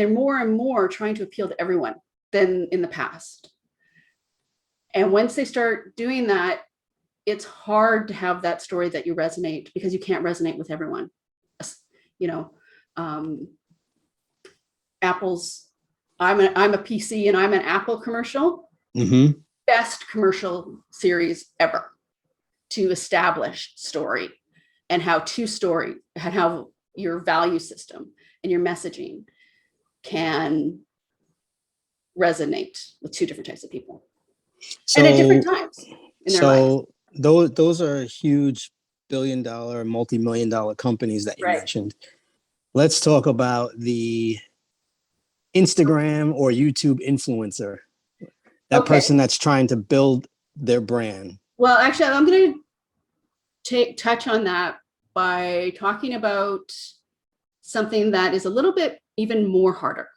more and more trying to appeal to everyone than in the past. And once they start doing that, it's hard to have that story that you resonate, because you can't resonate with everyone. Apple's, I'm a PC and I'm an Apple commercial. Mm-hmm. Best commercial series ever to establish story and how your value system and your messaging can resonate with two different types of people, and at different times in their lives. Those are huge billion-dollar, multi-million-dollar companies that you mentioned. Let's talk about the Instagram or YouTube influencer, that person that's trying to build their brand. Well, actually, I'm going to touch on that by talking about something that is a little bit even more harder.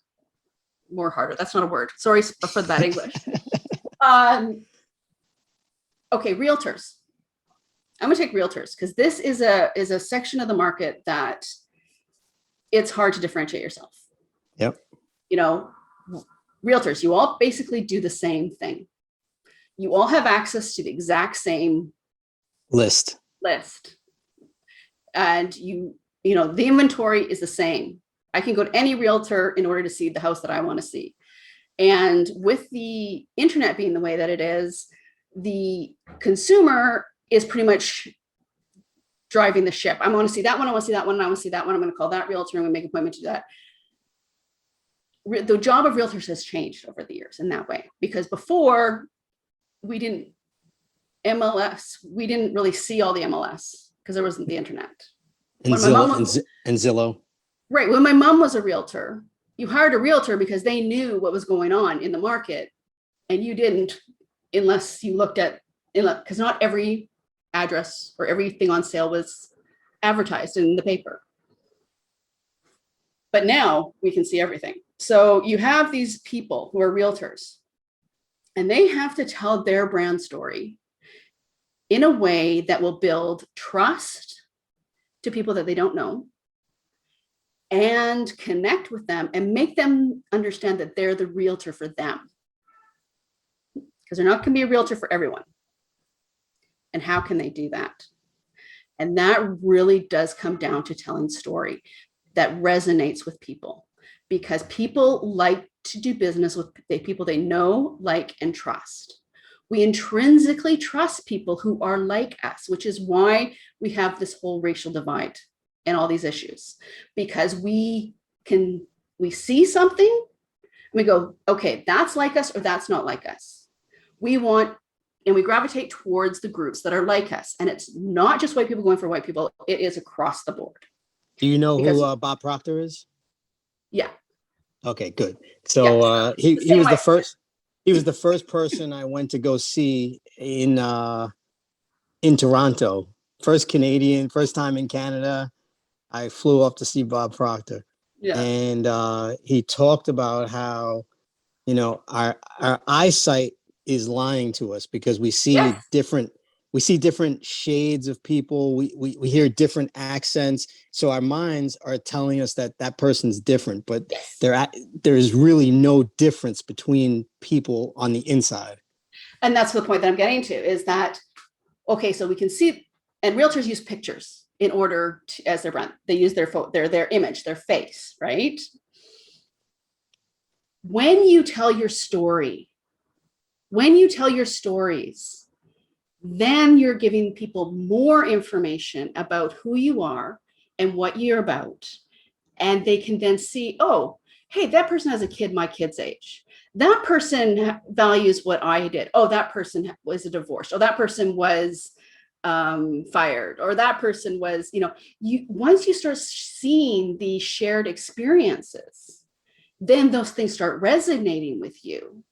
That's not a word. Sorry for that English. Okay, realtors. I'm gonna take realtors because this is a section of the market that it's hard to differentiate yourself. Yep. Realtors, you all basically do the same thing. You all have access to the exact same list. And the inventory is the same. I can go to any realtor in order to see the house that I want to see. And with the internet being the way that it is, the consumer is pretty much driving the ship. I want to see that one. I want to see that one. I want to see that one. I'm going to call that realtor. I'm going to make an appointment to that. The job of realtors has changed over the years in that way, because before we didn't really see all the MLS because there wasn't the internet. And Zillow. Right. When my mom was a realtor, you hired a realtor because they knew what was going on in the market, and you didn't unless you looked at, because not every address or everything on sale was advertised in the paper. But now we can see everything. So you have these people who are realtors, and they have to tell their brand story in a way that will build trust to people that they don't know and connect with them and make them understand that they're the realtor for them. Because they're not going to be a realtor for everyone. And how can they do that? And that really does come down to telling story that resonates with people, because people like to do business with people they know, like, and trust. We intrinsically trust people who are like us, which is why we have this whole racial divide and all these issues, because we see something and we go, okay, that's like us or that's not like us. We gravitate towards the groups that are like us. And it's not just white people going for white people. It is across the board. Do you know who Bob Proctor is? Yeah. Okay, good. So he was the first person I went to go see in Toronto. First Canadian, first time in Canada. I flew up to see Bob Proctor, Yeah. and he talked about how, you know, our eyesight is lying to us because Yes. we see different shades of people. We hear different accents. So our minds are telling us that that person's different, but Yes. there's really no difference between people on the inside. And that's the point that I'm getting to, is that, okay, so we can see, and realtors use pictures in order to, as their brand, they use their image, their face, right? When you tell your story, when you tell your stories, then you're giving people more information about who you are and what you're about. And they can then see, oh, hey, that person has a kid my kid's age. That person values what I did. Oh, that person was divorced. Oh, that person was fired. Or that person was, once you start seeing the shared experiences, then those things start resonating with you.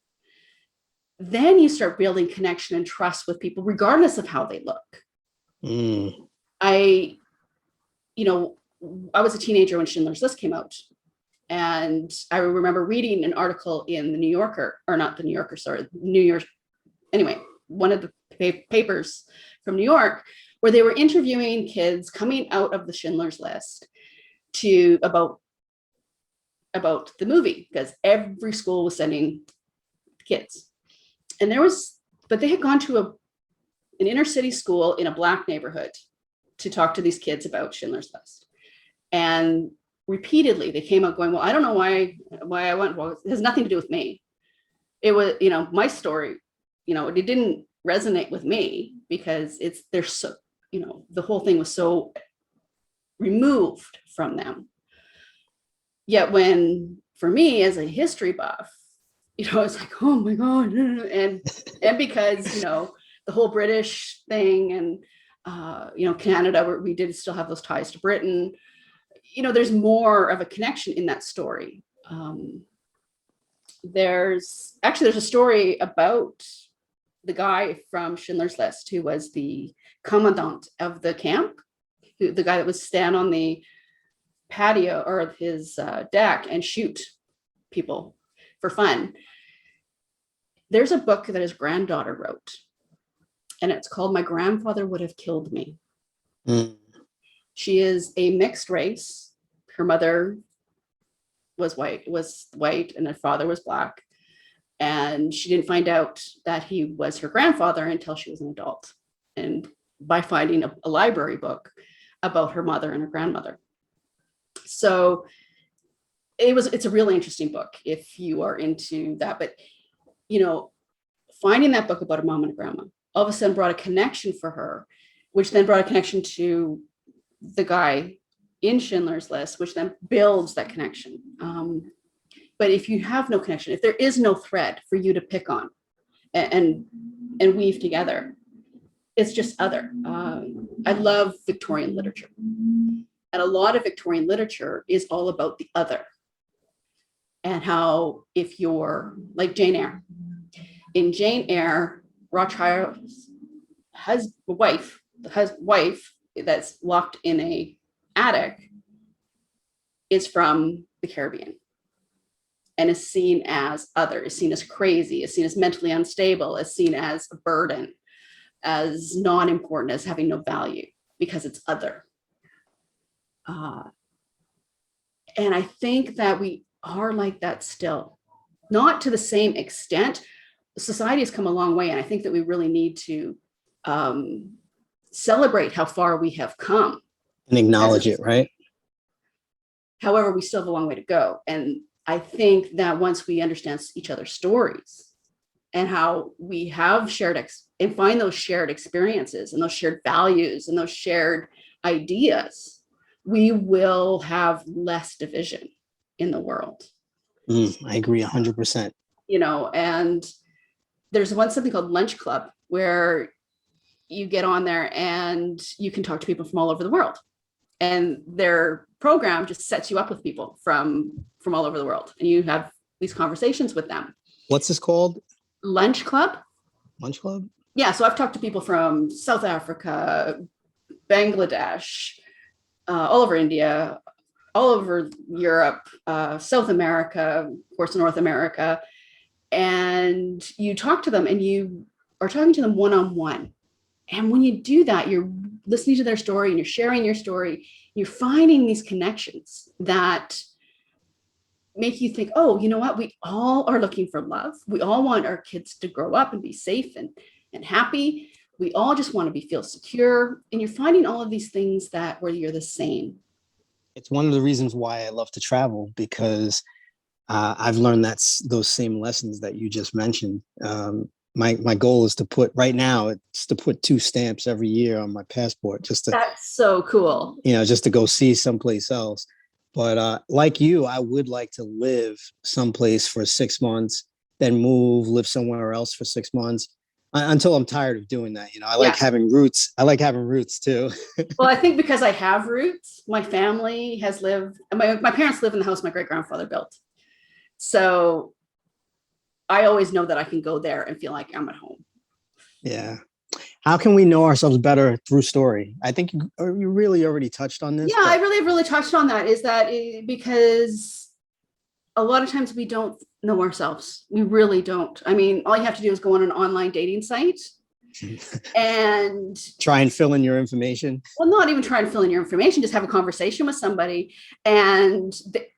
Then you start building connection and trust with people, regardless of how they look. I was a teenager when Schindler's List came out. And I remember reading an article in the New Yorker, or not the New Yorker, sorry, New York, anyway, one of the papers from New York, where they were interviewing kids coming out of the Schindler's List about the movie, because every school was sending kids. And but they had gone to an inner city school in a Black neighborhood to talk to these kids about Schindler's List. And repeatedly they came out going, well, I don't know why I went. Well, it has nothing to do with me. It was, my story, it didn't resonate with me because there's so, the whole thing was so removed from them. Yet for me as a history buff, it's like, oh my God. And because, the whole British thing and, Canada, where we did still have those ties to Britain, there's more of a connection in that story. There's a story about the guy from Schindler's List who was the commandant of the camp, the guy that would stand on the patio or his deck and shoot people for fun. There's a book that his granddaughter wrote, and it's called My Grandfather Would Have Killed Me. She is a mixed race. Her mother was white, and her father was Black. And she didn't find out that he was her grandfather until she was an adult, and by finding a library book about her mother and her grandmother. So it's a really interesting book if you are into that. But, finding that book about a mom and a grandma all of a sudden brought a connection for her, which then brought a connection to the guy in Schindler's List, which then builds that connection. But if you have no connection, if there is no thread for you to pick on and weave together, it's just other. I love Victorian literature. And a lot of Victorian literature is all about the other. And how, if you're like Jane Eyre, in Jane Eyre, Rothschild's wife that's locked in a attic is from the Caribbean and is seen as other, is seen as crazy, is seen as mentally unstable, is seen as a burden, as non-important, as having no value because it's other. And I think that we are like that still, not to the same extent. Society has come a long way, and I think that we really need to celebrate how far we have come And acknowledge it, right? However, we still have a long way to go. And I think that once we understand each other's stories and how we have and find those shared experiences and those shared values and those shared ideas, we will have less division in the world. I agree 100%. And there's something called Lunch Club, where you get on there and you can talk to people from all over the world. And their program just sets you up with people from all over the world. And you have these conversations with them. What's this called? Lunch Club. Lunch Club? Yeah. So I've talked to people from South Africa, Bangladesh, all over India, all over Europe, South America, of course, North America. And you talk to them and you are talking to them one-on-one. And when you do that, you're listening to their story and you're sharing your story. You're finding these connections that make you think, oh, you know what? We all are looking for love. We all want our kids to grow up and be safe and happy. We all just want to feel secure. And you're finding all of these things that where you're the same. It's one of the reasons why I love to travel, because I've learned those same lessons that you just mentioned. My goal is to put right now, it's to put 2 stamps every year on my passport, That's so cool. Just to go see someplace else. But like you, I would like to live someplace for 6 months, then live somewhere else for 6 months until I'm tired of doing that. I like having roots. I like having roots too. Well, I think because I have roots, my family has lived, my parents live in the house my great-grandfather built. So I always know that I can go there and feel like I'm at home. Yeah. How can we know ourselves better through story? I think you really already touched on this. Yeah, I really touched on that. Is that because a lot of times we don't know ourselves. We really don't. I mean, all you have to do is go on an online dating site and try and fill in your information. Well, not even try and fill in your information, just have a conversation with somebody. And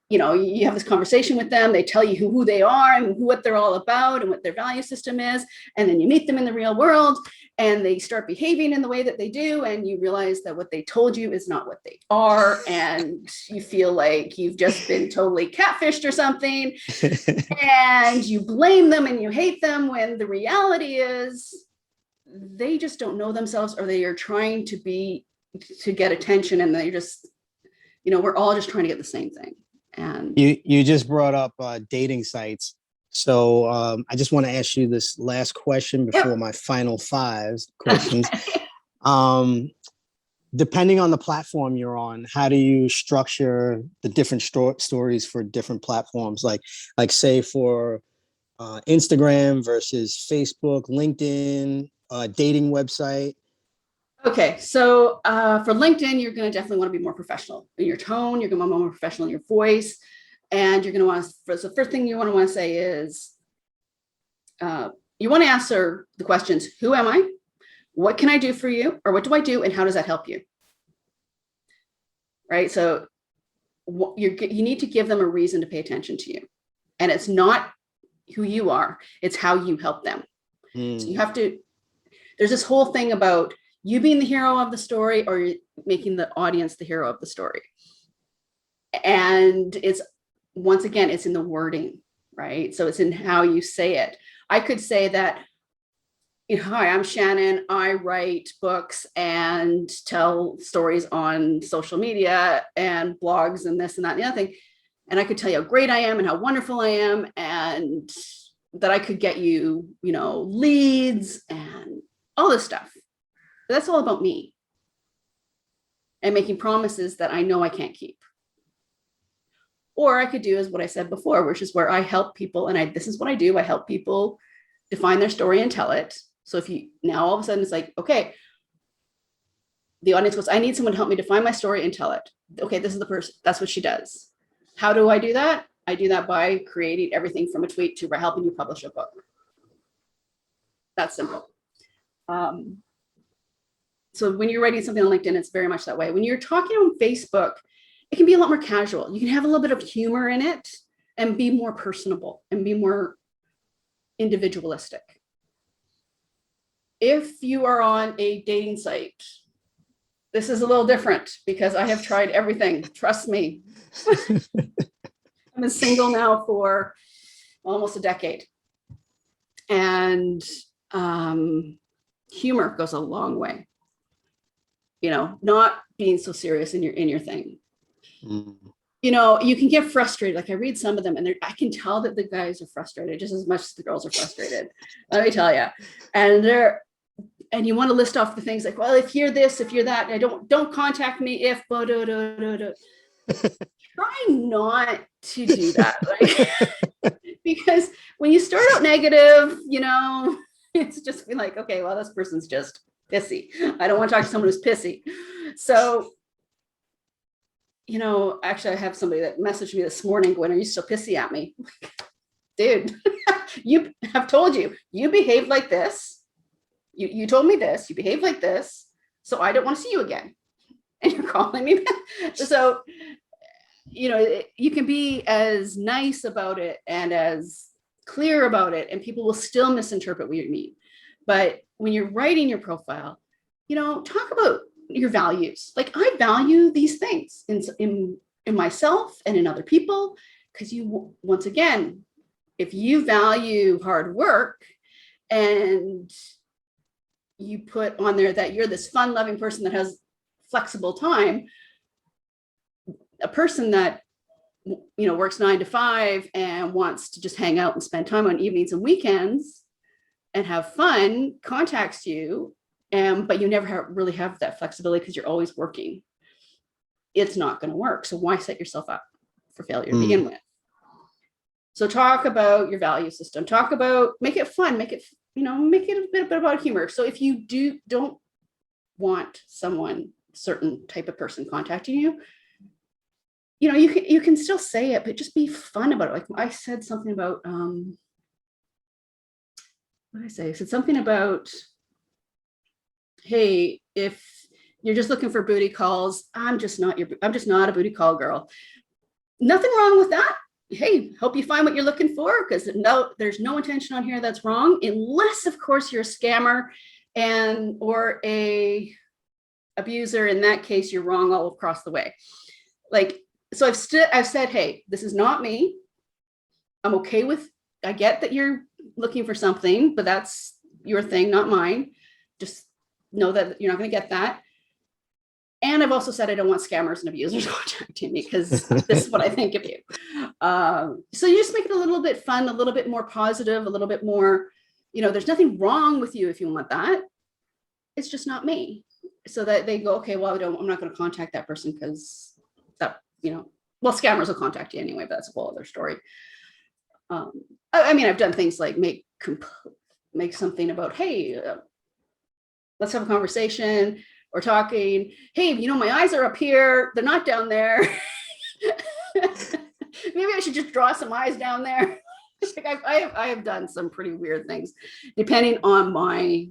you have this conversation with them, they tell you who they are and what they're all about and what their value system is. And then you meet them in the real world and they start behaving in the way that they do. And you realize that what they told you is not what they are. And you feel like you've just been totally catfished or something. And you blame them and you hate them, when the reality is they just don't know themselves, or they are trying to get attention. And they just, we're all just trying to get the same thing. And you just brought up dating sites. So I just want to ask you this last question before my final 5 questions. Depending on the platform you're on, how do you structure the different stories for different platforms? Like say for Instagram versus Facebook, LinkedIn, dating website? Okay, so for LinkedIn, you're going to definitely want to be more professional in your tone. You're going to want to be more professional in your voice. And you're going to want to, so the first thing you want to say is, you want to answer the questions, who am I? What can I do for you? Or what do I do? And how does that help you? Right? So you need to give them a reason to pay attention to you. And it's not who you are, it's how you help them. So you have to, there's this whole thing about you being the hero of the story, or you're making the audience the hero of the story. And it's, once again, it's in the wording, right? So it's in how you say it. I could say that, hi, I'm Shannon. I write books and tell stories on social media and blogs and this and that and the other thing. And I could tell you how great I am and how wonderful I am, and that I could get you, leads and all this stuff. But that's all about me and making promises that I know I can't keep. Or I could do is what I said before, which is where I help people, and this is what I do. I help people define their story and tell it. So if you, now all of a sudden it's like, okay, the audience goes, I need someone to help me define my story and tell it. Okay, this is the person, that's what she does. How do I do that? I do that by creating everything from a tweet to helping you publish a book. That's simple. So when you're writing something on LinkedIn, it's very much that way. When you're talking on Facebook, it can be a lot more casual. You can have a little bit of humor in it and be more personable and be more individualistic. If you are on a dating site, this is a little different because I have tried everything. Trust me. I've been single now for almost a decade. And humor goes a long way. Not being so serious in your thing. You can get frustrated. Like I read some of them and I can tell that the guys are frustrated just as much as the girls are frustrated. Let me tell you. And you want to list off the things like, well, if you're this, if you're that, and don't contact me if blah, blah, blah, blah, blah. Try not to do that. Because when you start out negative, it's just be like, okay, well, this person's just pissy. I don't want to talk to someone who's pissy. So actually, I have somebody that messaged me this morning going, "Are you still pissy at me?" Dude, you have told you behave like this. You told me this, you behave like this. So I don't want to see you again. And you're calling me back. So, you can be as nice about it and as clear about it, and people will still misinterpret what you mean. But when you're writing your profile, talk about your values. Like, I value these things in myself and in other people, because once again, if you value hard work and you put on there that you're this fun loving person that has flexible time, a person that works 9 to 5 and wants to just hang out and spend time on evenings and weekends and have fun contacts you, but you never really have that flexibility because you're always working. It's not going to work. So why set yourself up for failure to begin with? So talk about your value system. Make it fun. Make it a bit about humor. So if you don't want certain type of person contacting you, you can still say it, but just be fun about it. Like, I said something about, what did I say? I said something about, hey, if you're just looking for booty calls, I'm just not a booty call girl. Nothing wrong with that. Hey, hope you find what you're looking for, because there's no intention on here that's wrong, unless of course you're a scammer or a abuser. In that case, you're wrong all across the way. Like, so I've said, hey, this is not me. I'm okay with, I get that you're looking for something, but that's your thing, not mine. Just know that you're not going to get that. And I've also said I don't want scammers and abusers contacting me, because this is what I think of you. So you just make it a little bit fun, a little bit more positive, a little bit more, there's nothing wrong with you if you want that. It's just not me. So that they go, okay, well, I'm not going to contact that person because that, scammers will contact you anyway, but that's a whole other story. I've done things like make something about, hey, let's have a conversation. Or talking, hey, my eyes are up here, they're not down there. Maybe I should just draw some eyes down there. I have done some pretty weird things, depending on my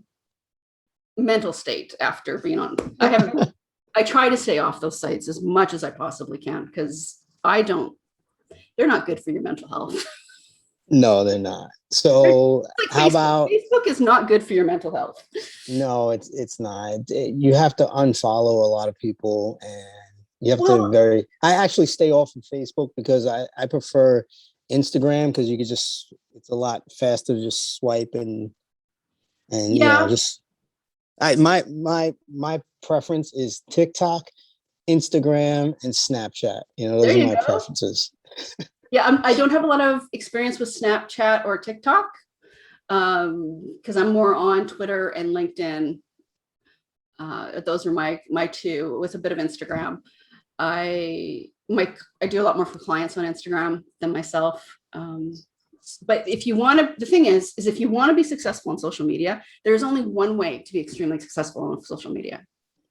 mental state after being on. I try to stay off those sites as much as I possibly can, because they're not good for your mental health. No, they're not. So like how about Facebook is not good for your mental health. No, it's not. You have to unfollow a lot of people, and you have to I actually stay off of Facebook because I prefer Instagram, because you could it's a lot faster to just swipe and my preference is TikTok, Instagram, and Snapchat. Those are my preferences. Yeah, I don't have a lot of experience with Snapchat or TikTok, because I'm more on Twitter and LinkedIn. Those are my two, with a bit of Instagram. I do a lot more for clients on Instagram than myself. But if you want to, the thing is if you want to be successful on social media, there's only one way to be extremely successful on social media.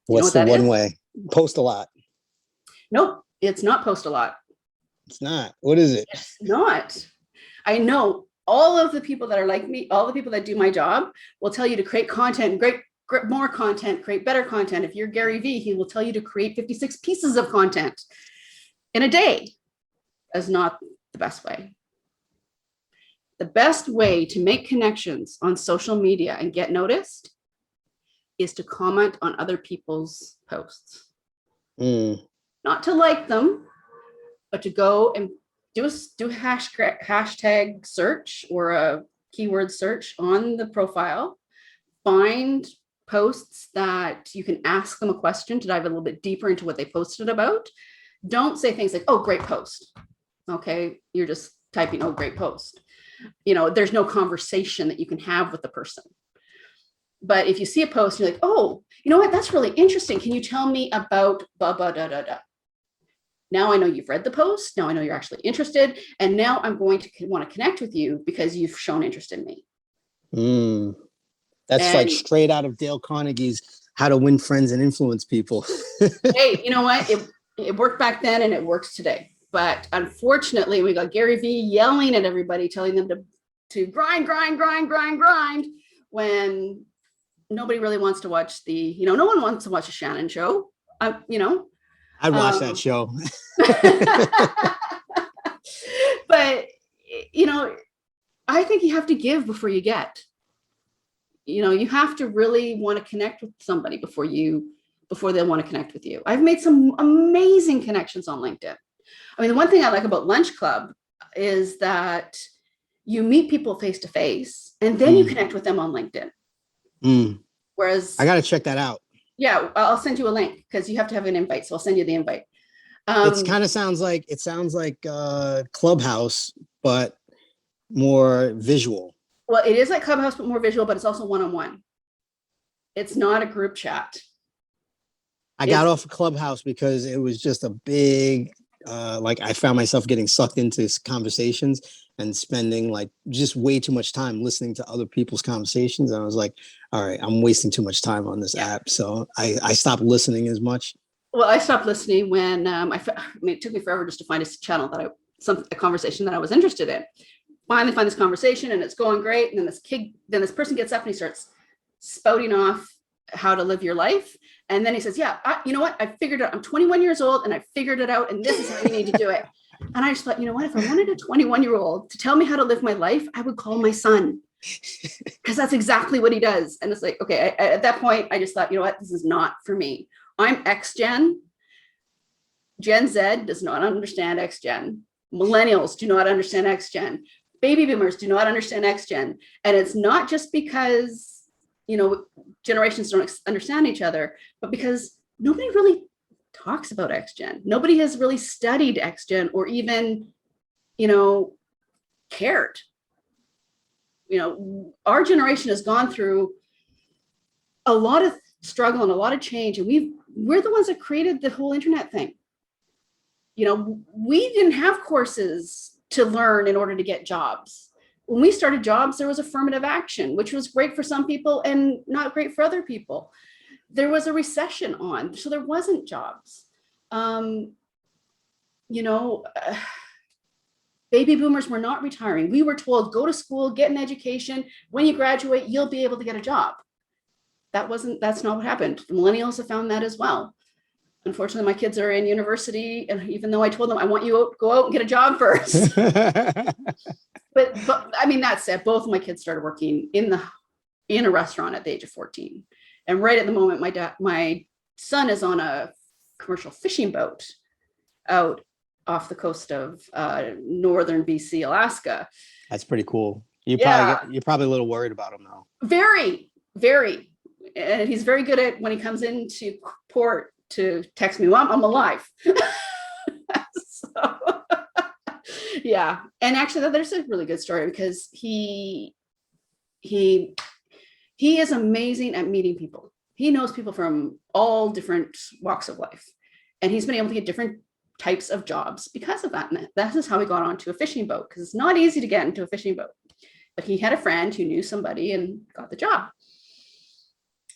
What's the one way? Post a lot. Nope, it's not post a lot. It's not. What is it? It's not. I know all of the people that are like me, all the people that do my job will tell you to create content, create more content, create better content. If you're Gary Vee, he will tell you to create 56 pieces of content in a day. That's not the best way. The best way to make connections on social media and get noticed is to comment on other people's posts. Not to like them, but to go and do a hashtag search or a keyword search on the profile, find posts that you can ask them a question to dive a little bit deeper into what they posted about. Don't say things like, oh, great post. Okay, you're just typing, oh, great post. There's no conversation that you can have with the person. But if you see a post, you're like, oh, you know what, that's really interesting. Can you tell me about blah, blah, da, da, da. Now I know you've read the post. Now I know you're actually interested. And now I'm going to want to connect with you because you've shown interest in me. That's like straight out of Dale Carnegie's How to Win Friends and Influence People. Hey, you know what? It worked back then and it works today. But unfortunately, we got Gary Vee yelling at everybody, telling them to grind, when nobody really wants to watch no one wants to watch a Shannon show. I'd watch that show. But, I think you have to give before you get. You have to really want to connect with somebody before they'll want to connect with you. I've made some amazing connections on LinkedIn. I mean, the one thing I like about Lunch Club is that you meet people face to face and then you connect with them on LinkedIn. Whereas I got to check that out. Yeah, I'll send you a link because you have to have an invite. So I'll send you the invite. It sounds like Clubhouse, but more visual. Well, it is like Clubhouse, but more visual, but it's also one-on-one. It's not a group chat. I got off of Clubhouse because it was just a big, I found myself getting sucked into conversations and spending just way too much time listening to other people's conversations. And I was like, all right, I'm wasting too much time on this app. So I stopped listening as much. Well, I stopped listening when it took me forever just to find a channel a conversation that I was interested in. Finally find this conversation and it's going great. And then this person gets up and he starts spouting off how to live your life. And then he says, you know what? I figured it out. I'm 21 years old and I figured it out. And this is how you need to do it. And I just thought, you know what? If I wanted a 21-year-old to tell me how to live my life, I would call my son. Because that's exactly what he does. And it's like, okay, at that point, I just thought, you know what? This is not for me. I'm X-Gen. Gen Z does not understand X-Gen. Millennials do not understand X-Gen. Baby boomers do not understand X-Gen. And it's not just because, generations don't understand each other, but because nobody really talks about X-Gen. Nobody has really studied X-Gen or even, cared. Our generation has gone through a lot of struggle and a lot of change. And we're the ones that created the whole internet thing. We didn't have courses to learn in order to get jobs. When we started jobs, there was affirmative action, which was great for some people and not great for other people. There was a recession on, so there wasn't jobs. Baby boomers were not retiring. We were told, go to school, get an education. When you graduate, you'll be able to get a job. That's not what happened. The millennials have found that as well. Unfortunately, my kids are in university, and even though I told them I want you to go out and get a job first, but I mean, that said, both of my kids started working in a restaurant at the age of 14, and right at the moment, my son is on a commercial fishing boat out off the coast of northern BC, Alaska. That's pretty cool. You're probably a little worried about him though. Very, very, and he's very good at when he comes into port to text me, Mom, I'm alive. Yeah. And actually there's a really good story because he is amazing at meeting people. He knows people from all different walks of life. And he's been able to get different types of jobs because of that. And that is how he got onto a fishing boat, because it's not easy to get into a fishing boat. But he had a friend who knew somebody and got the job.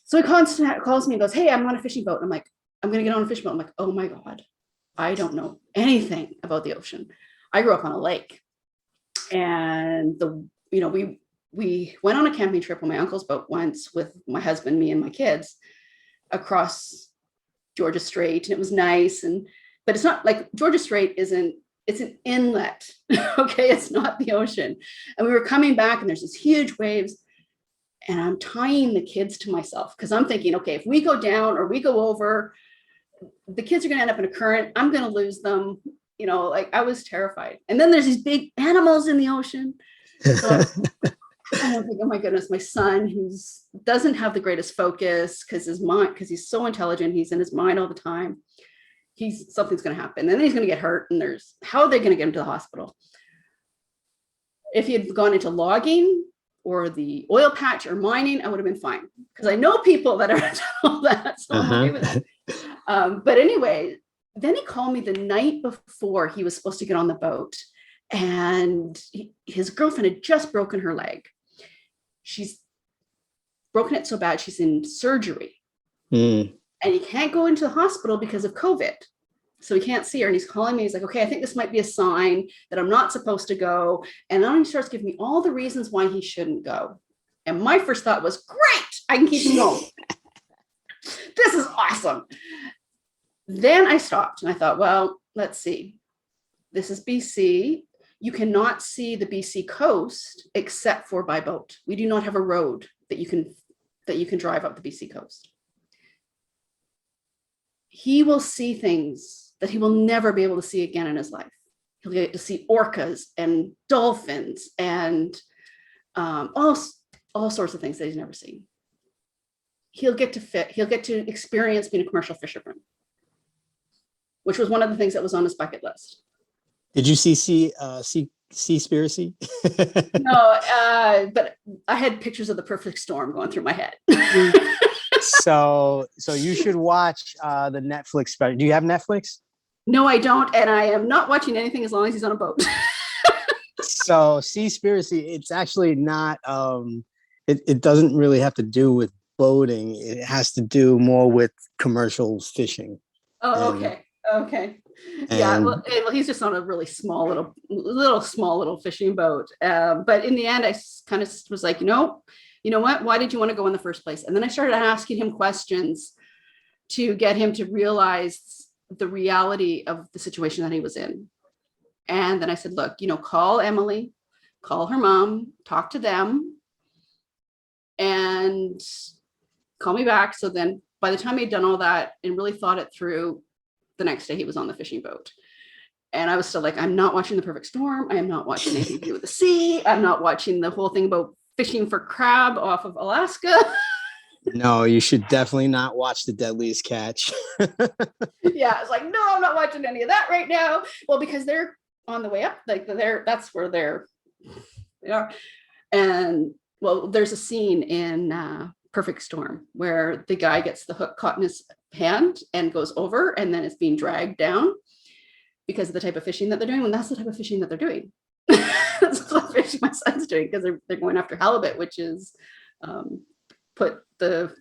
So he calls me and goes, hey, I'm on a fishing boat. And I'm like, I'm going to get on a fishing boat. I'm like, oh my God, I don't know anything about the ocean. I grew up on a lake. And we went on a camping trip on my uncle's boat once with my husband, me and my kids across Georgia Strait. And it was nice. But it's not like Georgia Strait it's an inlet. Okay. It's not the ocean. And we were coming back and there's these huge waves. And I'm tying the kids to myself because I'm thinking, okay, if we go down or we go over, the kids are going to end up in a current. I'm going to lose them. I was terrified. And then there's these big animals in the ocean. So I'm thinking, oh my goodness, my son who doesn't have the greatest focus because he's so intelligent. He's in his mind all the time. Something's going to happen. And then he's going to get hurt. And how are they going to get him to the hospital? If he had gone into logging or the oil patch or mining, I would have been fine because I know people that are done all that. So I'm okay with that. But anyway, then he called me the night before he was supposed to get on the boat, and his girlfriend had just broken her leg. She's broken it so bad she's in surgery, and he can't go into the hospital because of COVID. So he can't see her, and he's calling me. He's like, okay, I think this might be a sign that I'm not supposed to go. And then he starts giving me all the reasons why he shouldn't go. And my first thought was, great, I can keep him going. This is awesome. Then I stopped and I thought, well, let's see. This is BC. You cannot see the BC coast except for by boat. We do not have a road that you can drive up the BC coast. He will see things that he will never be able to see again in his life. He'll get to see orcas and dolphins and all sorts of things that he's never seen. He'll get to experience being a commercial fisherman, which was one of the things that was on his bucket list. Did you see Seaspiracy? No, but I had pictures of the perfect storm going through my head. So you should watch the Netflix special. Do you have Netflix? No, I don't, and I am not watching anything as long as he's on a boat. So Seaspiracy, it's actually not. It doesn't really have to do with boating. It has to do more with commercial fishing. Oh, okay. Yeah, well, he's just on a really small little fishing boat. But in the end, I kind of was like, you know what? Why did you want to go in the first place? And then I started asking him questions to get him to realize the reality of the situation that he was in. And then I said, look, call Emily, call her mom, talk to them, and call me back. So then by the time he'd done all that and really thought it through, the next day he was on the fishing boat. And I was still like, I'm not watching The Perfect Storm. I am not watching anything to do with the sea. I'm not watching the whole thing about fishing for crab off of Alaska. No, you should definitely not watch The Deadliest Catch. Yeah, it's like, no, I'm not watching any of that right now. Well, because they're on the way up, like that's where they are. And well, there's a scene in Perfect Storm where the guy gets the hook caught in his hand and goes over, and then it's being dragged down because of the type of fishing that they're doing. And that's the type of fishing that they're doing. That's what fishing my son's doing, because they're going after halibut, which is put the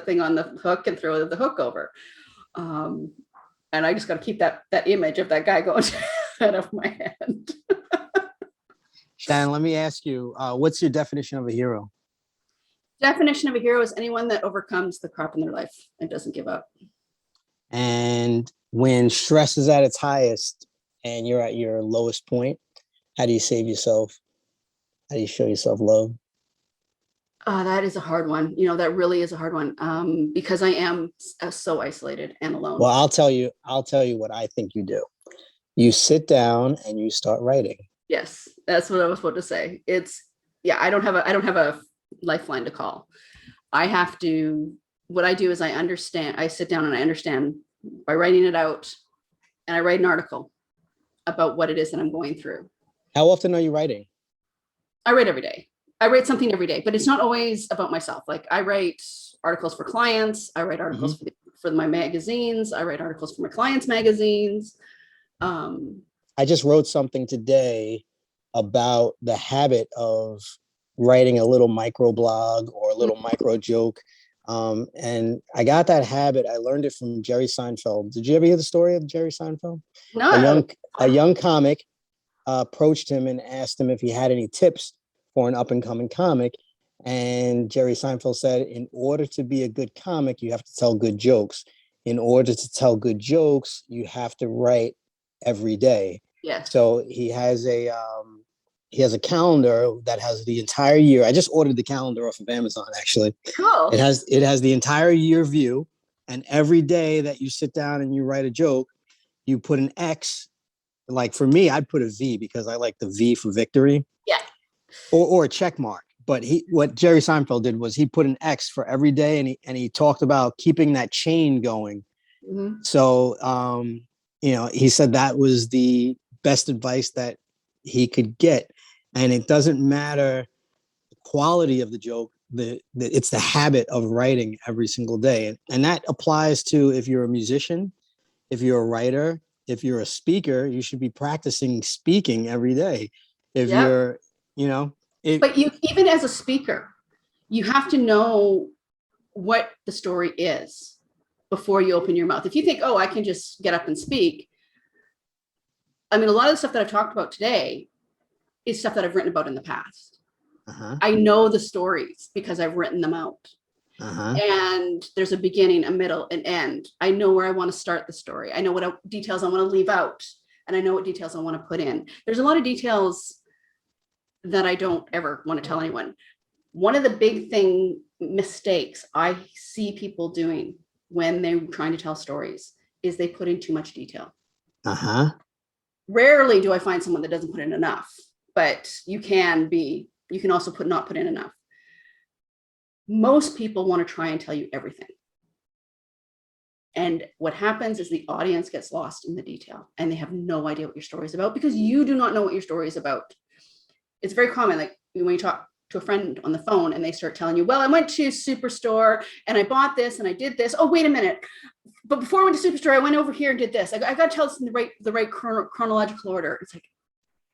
thing on the hook and throw the hook over. And I just got to keep that image of that guy going out of my head. Shannon, let me ask you, what's your definition of a hero? Definition of a hero is anyone that overcomes the crap in their life and doesn't give up. And when stress is at its highest and you're at your lowest point, how do you save yourself? How do you show yourself love? That is a hard one. That really is a hard one, because I am so isolated and alone. Well, I'll tell you what I think you do. You sit down and you start writing. Yes, that's what I was about to say. I don't have a lifeline to call. What I do is I sit down and I understand by writing it out, and I write an article about what it is that I'm going through. How often are you writing? I write every day. I write something every day, but it's not always about myself. Like, I write articles for clients. I write articles for my magazines. I write articles for my clients' magazines. I just wrote something today about the habit of writing a little micro blog or a little micro joke. And I got that habit. I learned it from Jerry Seinfeld. Did you ever hear the story of Jerry Seinfeld? No. A young comic approached him and asked him if he had any tips for an up-and-coming comic. And Jerry Seinfeld said, in order to be a good comic, you have to tell good jokes. In order to tell good jokes, you have to write every day. Yes. So he has a calendar that has the entire year. I just ordered the calendar off of Amazon, actually. Cool. It has the entire year view. And every day that you sit down and you write a joke, you put an X. Like for me, I'd put a V because I like the V for victory. Yeah. Or a check mark. But what Jerry Seinfeld did was he put an X for every day, and he talked about keeping that chain going. Mm-hmm. So, he said that was the best advice that he could get. And it doesn't matter the quality of the joke, it's the habit of writing every single day. And that applies to if you're a musician, if you're a writer, if you're a speaker, you should be practicing speaking every day. If you're, but you, even as a speaker, you have to know what the story is. before you open your mouth. If you think, oh, I can just get up and speak. I mean, a lot of the stuff that I've talked about today is stuff that I've written about in the past. I know the stories because I've written them out. And there's a beginning, a middle, an end. I know where I want to start the story. I know what details I want to leave out, and I know what details I want to put in. There's a lot of details that I don't ever want to tell anyone. One of the big mistakes I see people doing when they're trying to tell stories is they put in too much detail. Rarely do I find someone that doesn't put in enough, but you can also not put in enough. Most people want to try and tell you everything. And what happens is the audience gets lost in the detail and they have no idea what your story is about because you do not know what your story is about. It's very common, like when you talk to a friend on the phone and they start telling you, well, I went to Superstore and I bought this and I did this. Oh, wait a minute. But before I went to Superstore, I went over here and did this. I got to tell this in the right chronological order. It's like,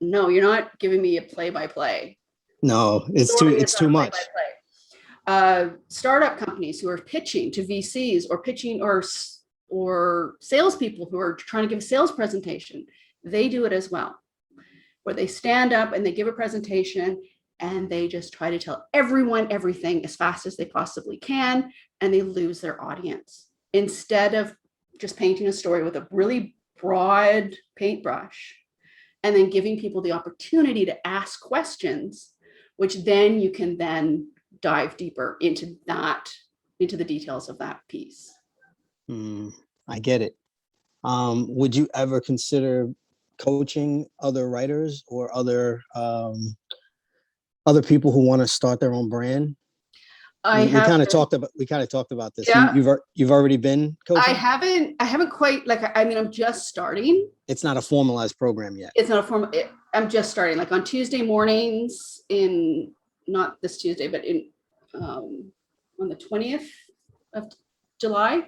no, you're not giving me a play-by-play. No, it's too much. Startup companies who are pitching to VCs or pitching or salespeople who are trying to give a sales presentation, they do it as well, where they stand up and they give a presentation and they just try to tell everyone everything as fast as they possibly can, and they lose their audience. Instead of just painting a story with a really broad paintbrush and then giving people the opportunity to ask questions, which then you can then dive deeper into the details of that piece. I get it. Would you ever consider coaching other writers or other people who want to start their own brand? We kind of talked about this. Yeah. You've already been coaching? I haven't quite, I'm just starting. It's not a formalized program yet. It's not a formal, I'm just starting, like on Tuesday mornings not this Tuesday, but on the 20th of July,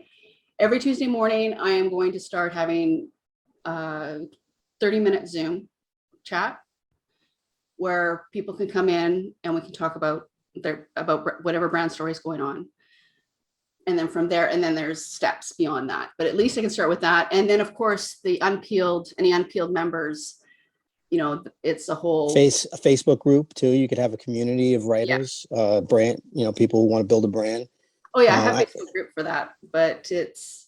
every Tuesday morning, I am going to start having a 30-minute Zoom chat where people can come in and we can talk about whatever brand story is going on. And then from there, and then there's steps beyond that. But at least I can start with that. And then, of course, any unpeeled members, it's a whole Facebook group too. You could have a community of writers, brand, people who want to build a brand. Oh yeah, I have a Facebook group for that. But it's,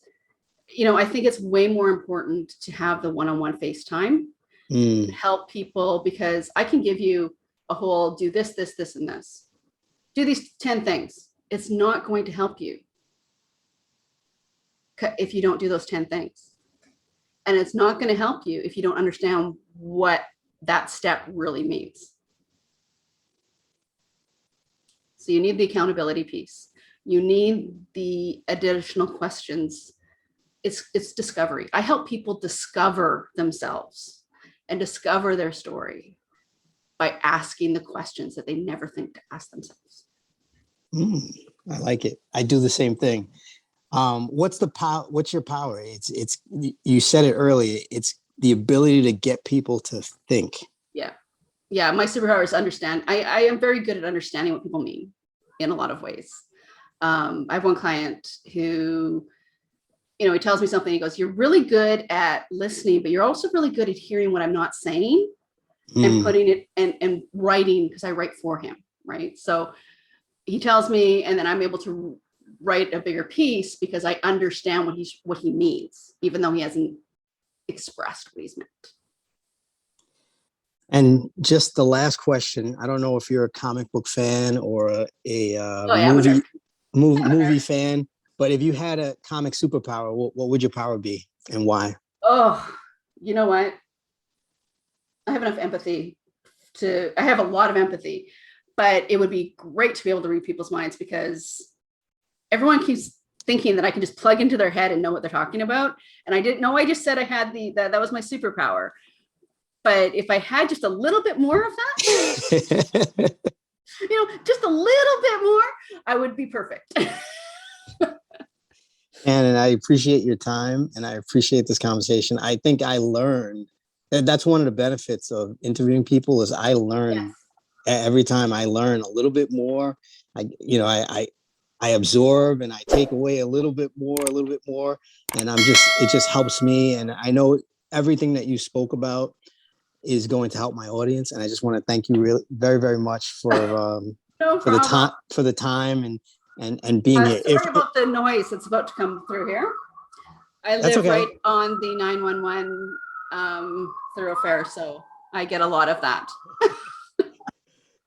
I think it's way more important to have the one-on-one FaceTime to help people, because I can give you a whole do this, this, this, and this. Do these 10 things. It's not going to help you if you don't do those 10 things. And it's not going to help you if you don't understand what that step really means. So you need the accountability piece. You need the additional questions. It's discovery. I help people discover themselves and discover their story by asking the questions that they never think to ask themselves. I like it. I do the same thing. What's your power? It's you said it earlier. It's the ability to get people to think. Yeah. My superpower is understand. I am very good at understanding what people mean in a lot of ways. I have one client who, he tells me something. He goes, "You're really good at listening, but you're also really good at hearing what I'm not saying and putting it and writing," because I write for him, right? So he tells me, and then I'm able to write a bigger piece because I understand what he means, even though he hasn't expressed what he's meant. And just the last question, I don't know if you're a comic book fan or a movie fan, but if you had a comic superpower, what would your power be and why? Oh, you know what? I have enough empathy I have a lot of empathy, but it would be great to be able to read people's minds, because everyone keeps thinking that I can just plug into their head and know what they're talking about. And I didn't know, I just said I had that was my superpower. But if I had just a little bit more of that, just a little bit more, I would be perfect. And I appreciate your time and I appreciate this conversation. I think I learned that's one of the benefits of interviewing people is I learn every time I learn a little bit more. I I absorb and I take away a little bit more, and it just helps me. And I know everything that you spoke about is going to help my audience. And I just want to thank you really very, very much No for problem. the time and being here. Sorry about the noise that's about to come through here. I That's live okay. right on the 911 thoroughfare, so I get a lot of that.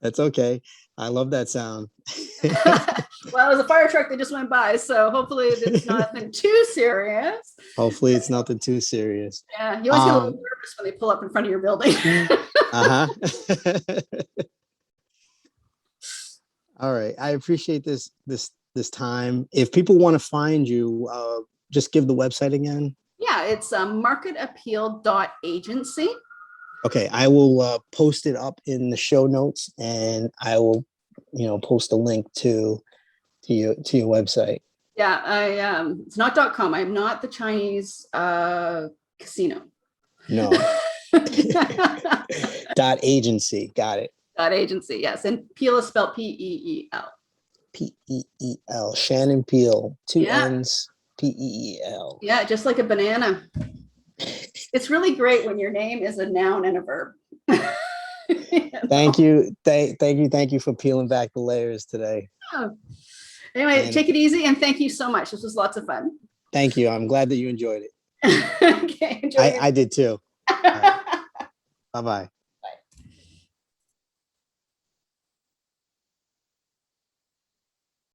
That's okay. I love that sound. Well, it was a fire truck that just went by, so hopefully it's nothing too serious. Hopefully it's nothing too serious. Yeah, you always get a little nervous when they pull up in front of your building. Uh-huh. All right. I appreciate this time. If people want to find you, just give the website again. Yeah, it's marketappeal.agency. Okay, I will post it up in the show notes, and I will, post a link to your website. Yeah, it's not .com. I'm not the Chinese casino. No. .agency. Got it. .agency, yes. And Peel is spelled P-E-E-L. P-E-E-L. Shannon Peel. Two N's. P-E-E-L. Yeah, just like a banana. It's really great when your name is a noun and a verb. Thank you. Thank you for peeling back the layers today. Oh. Anyway, take it easy, and thank you so much. This was lots of fun. Thank you. I'm glad that you enjoyed it. Okay, enjoy I did too. Right. Bye-bye.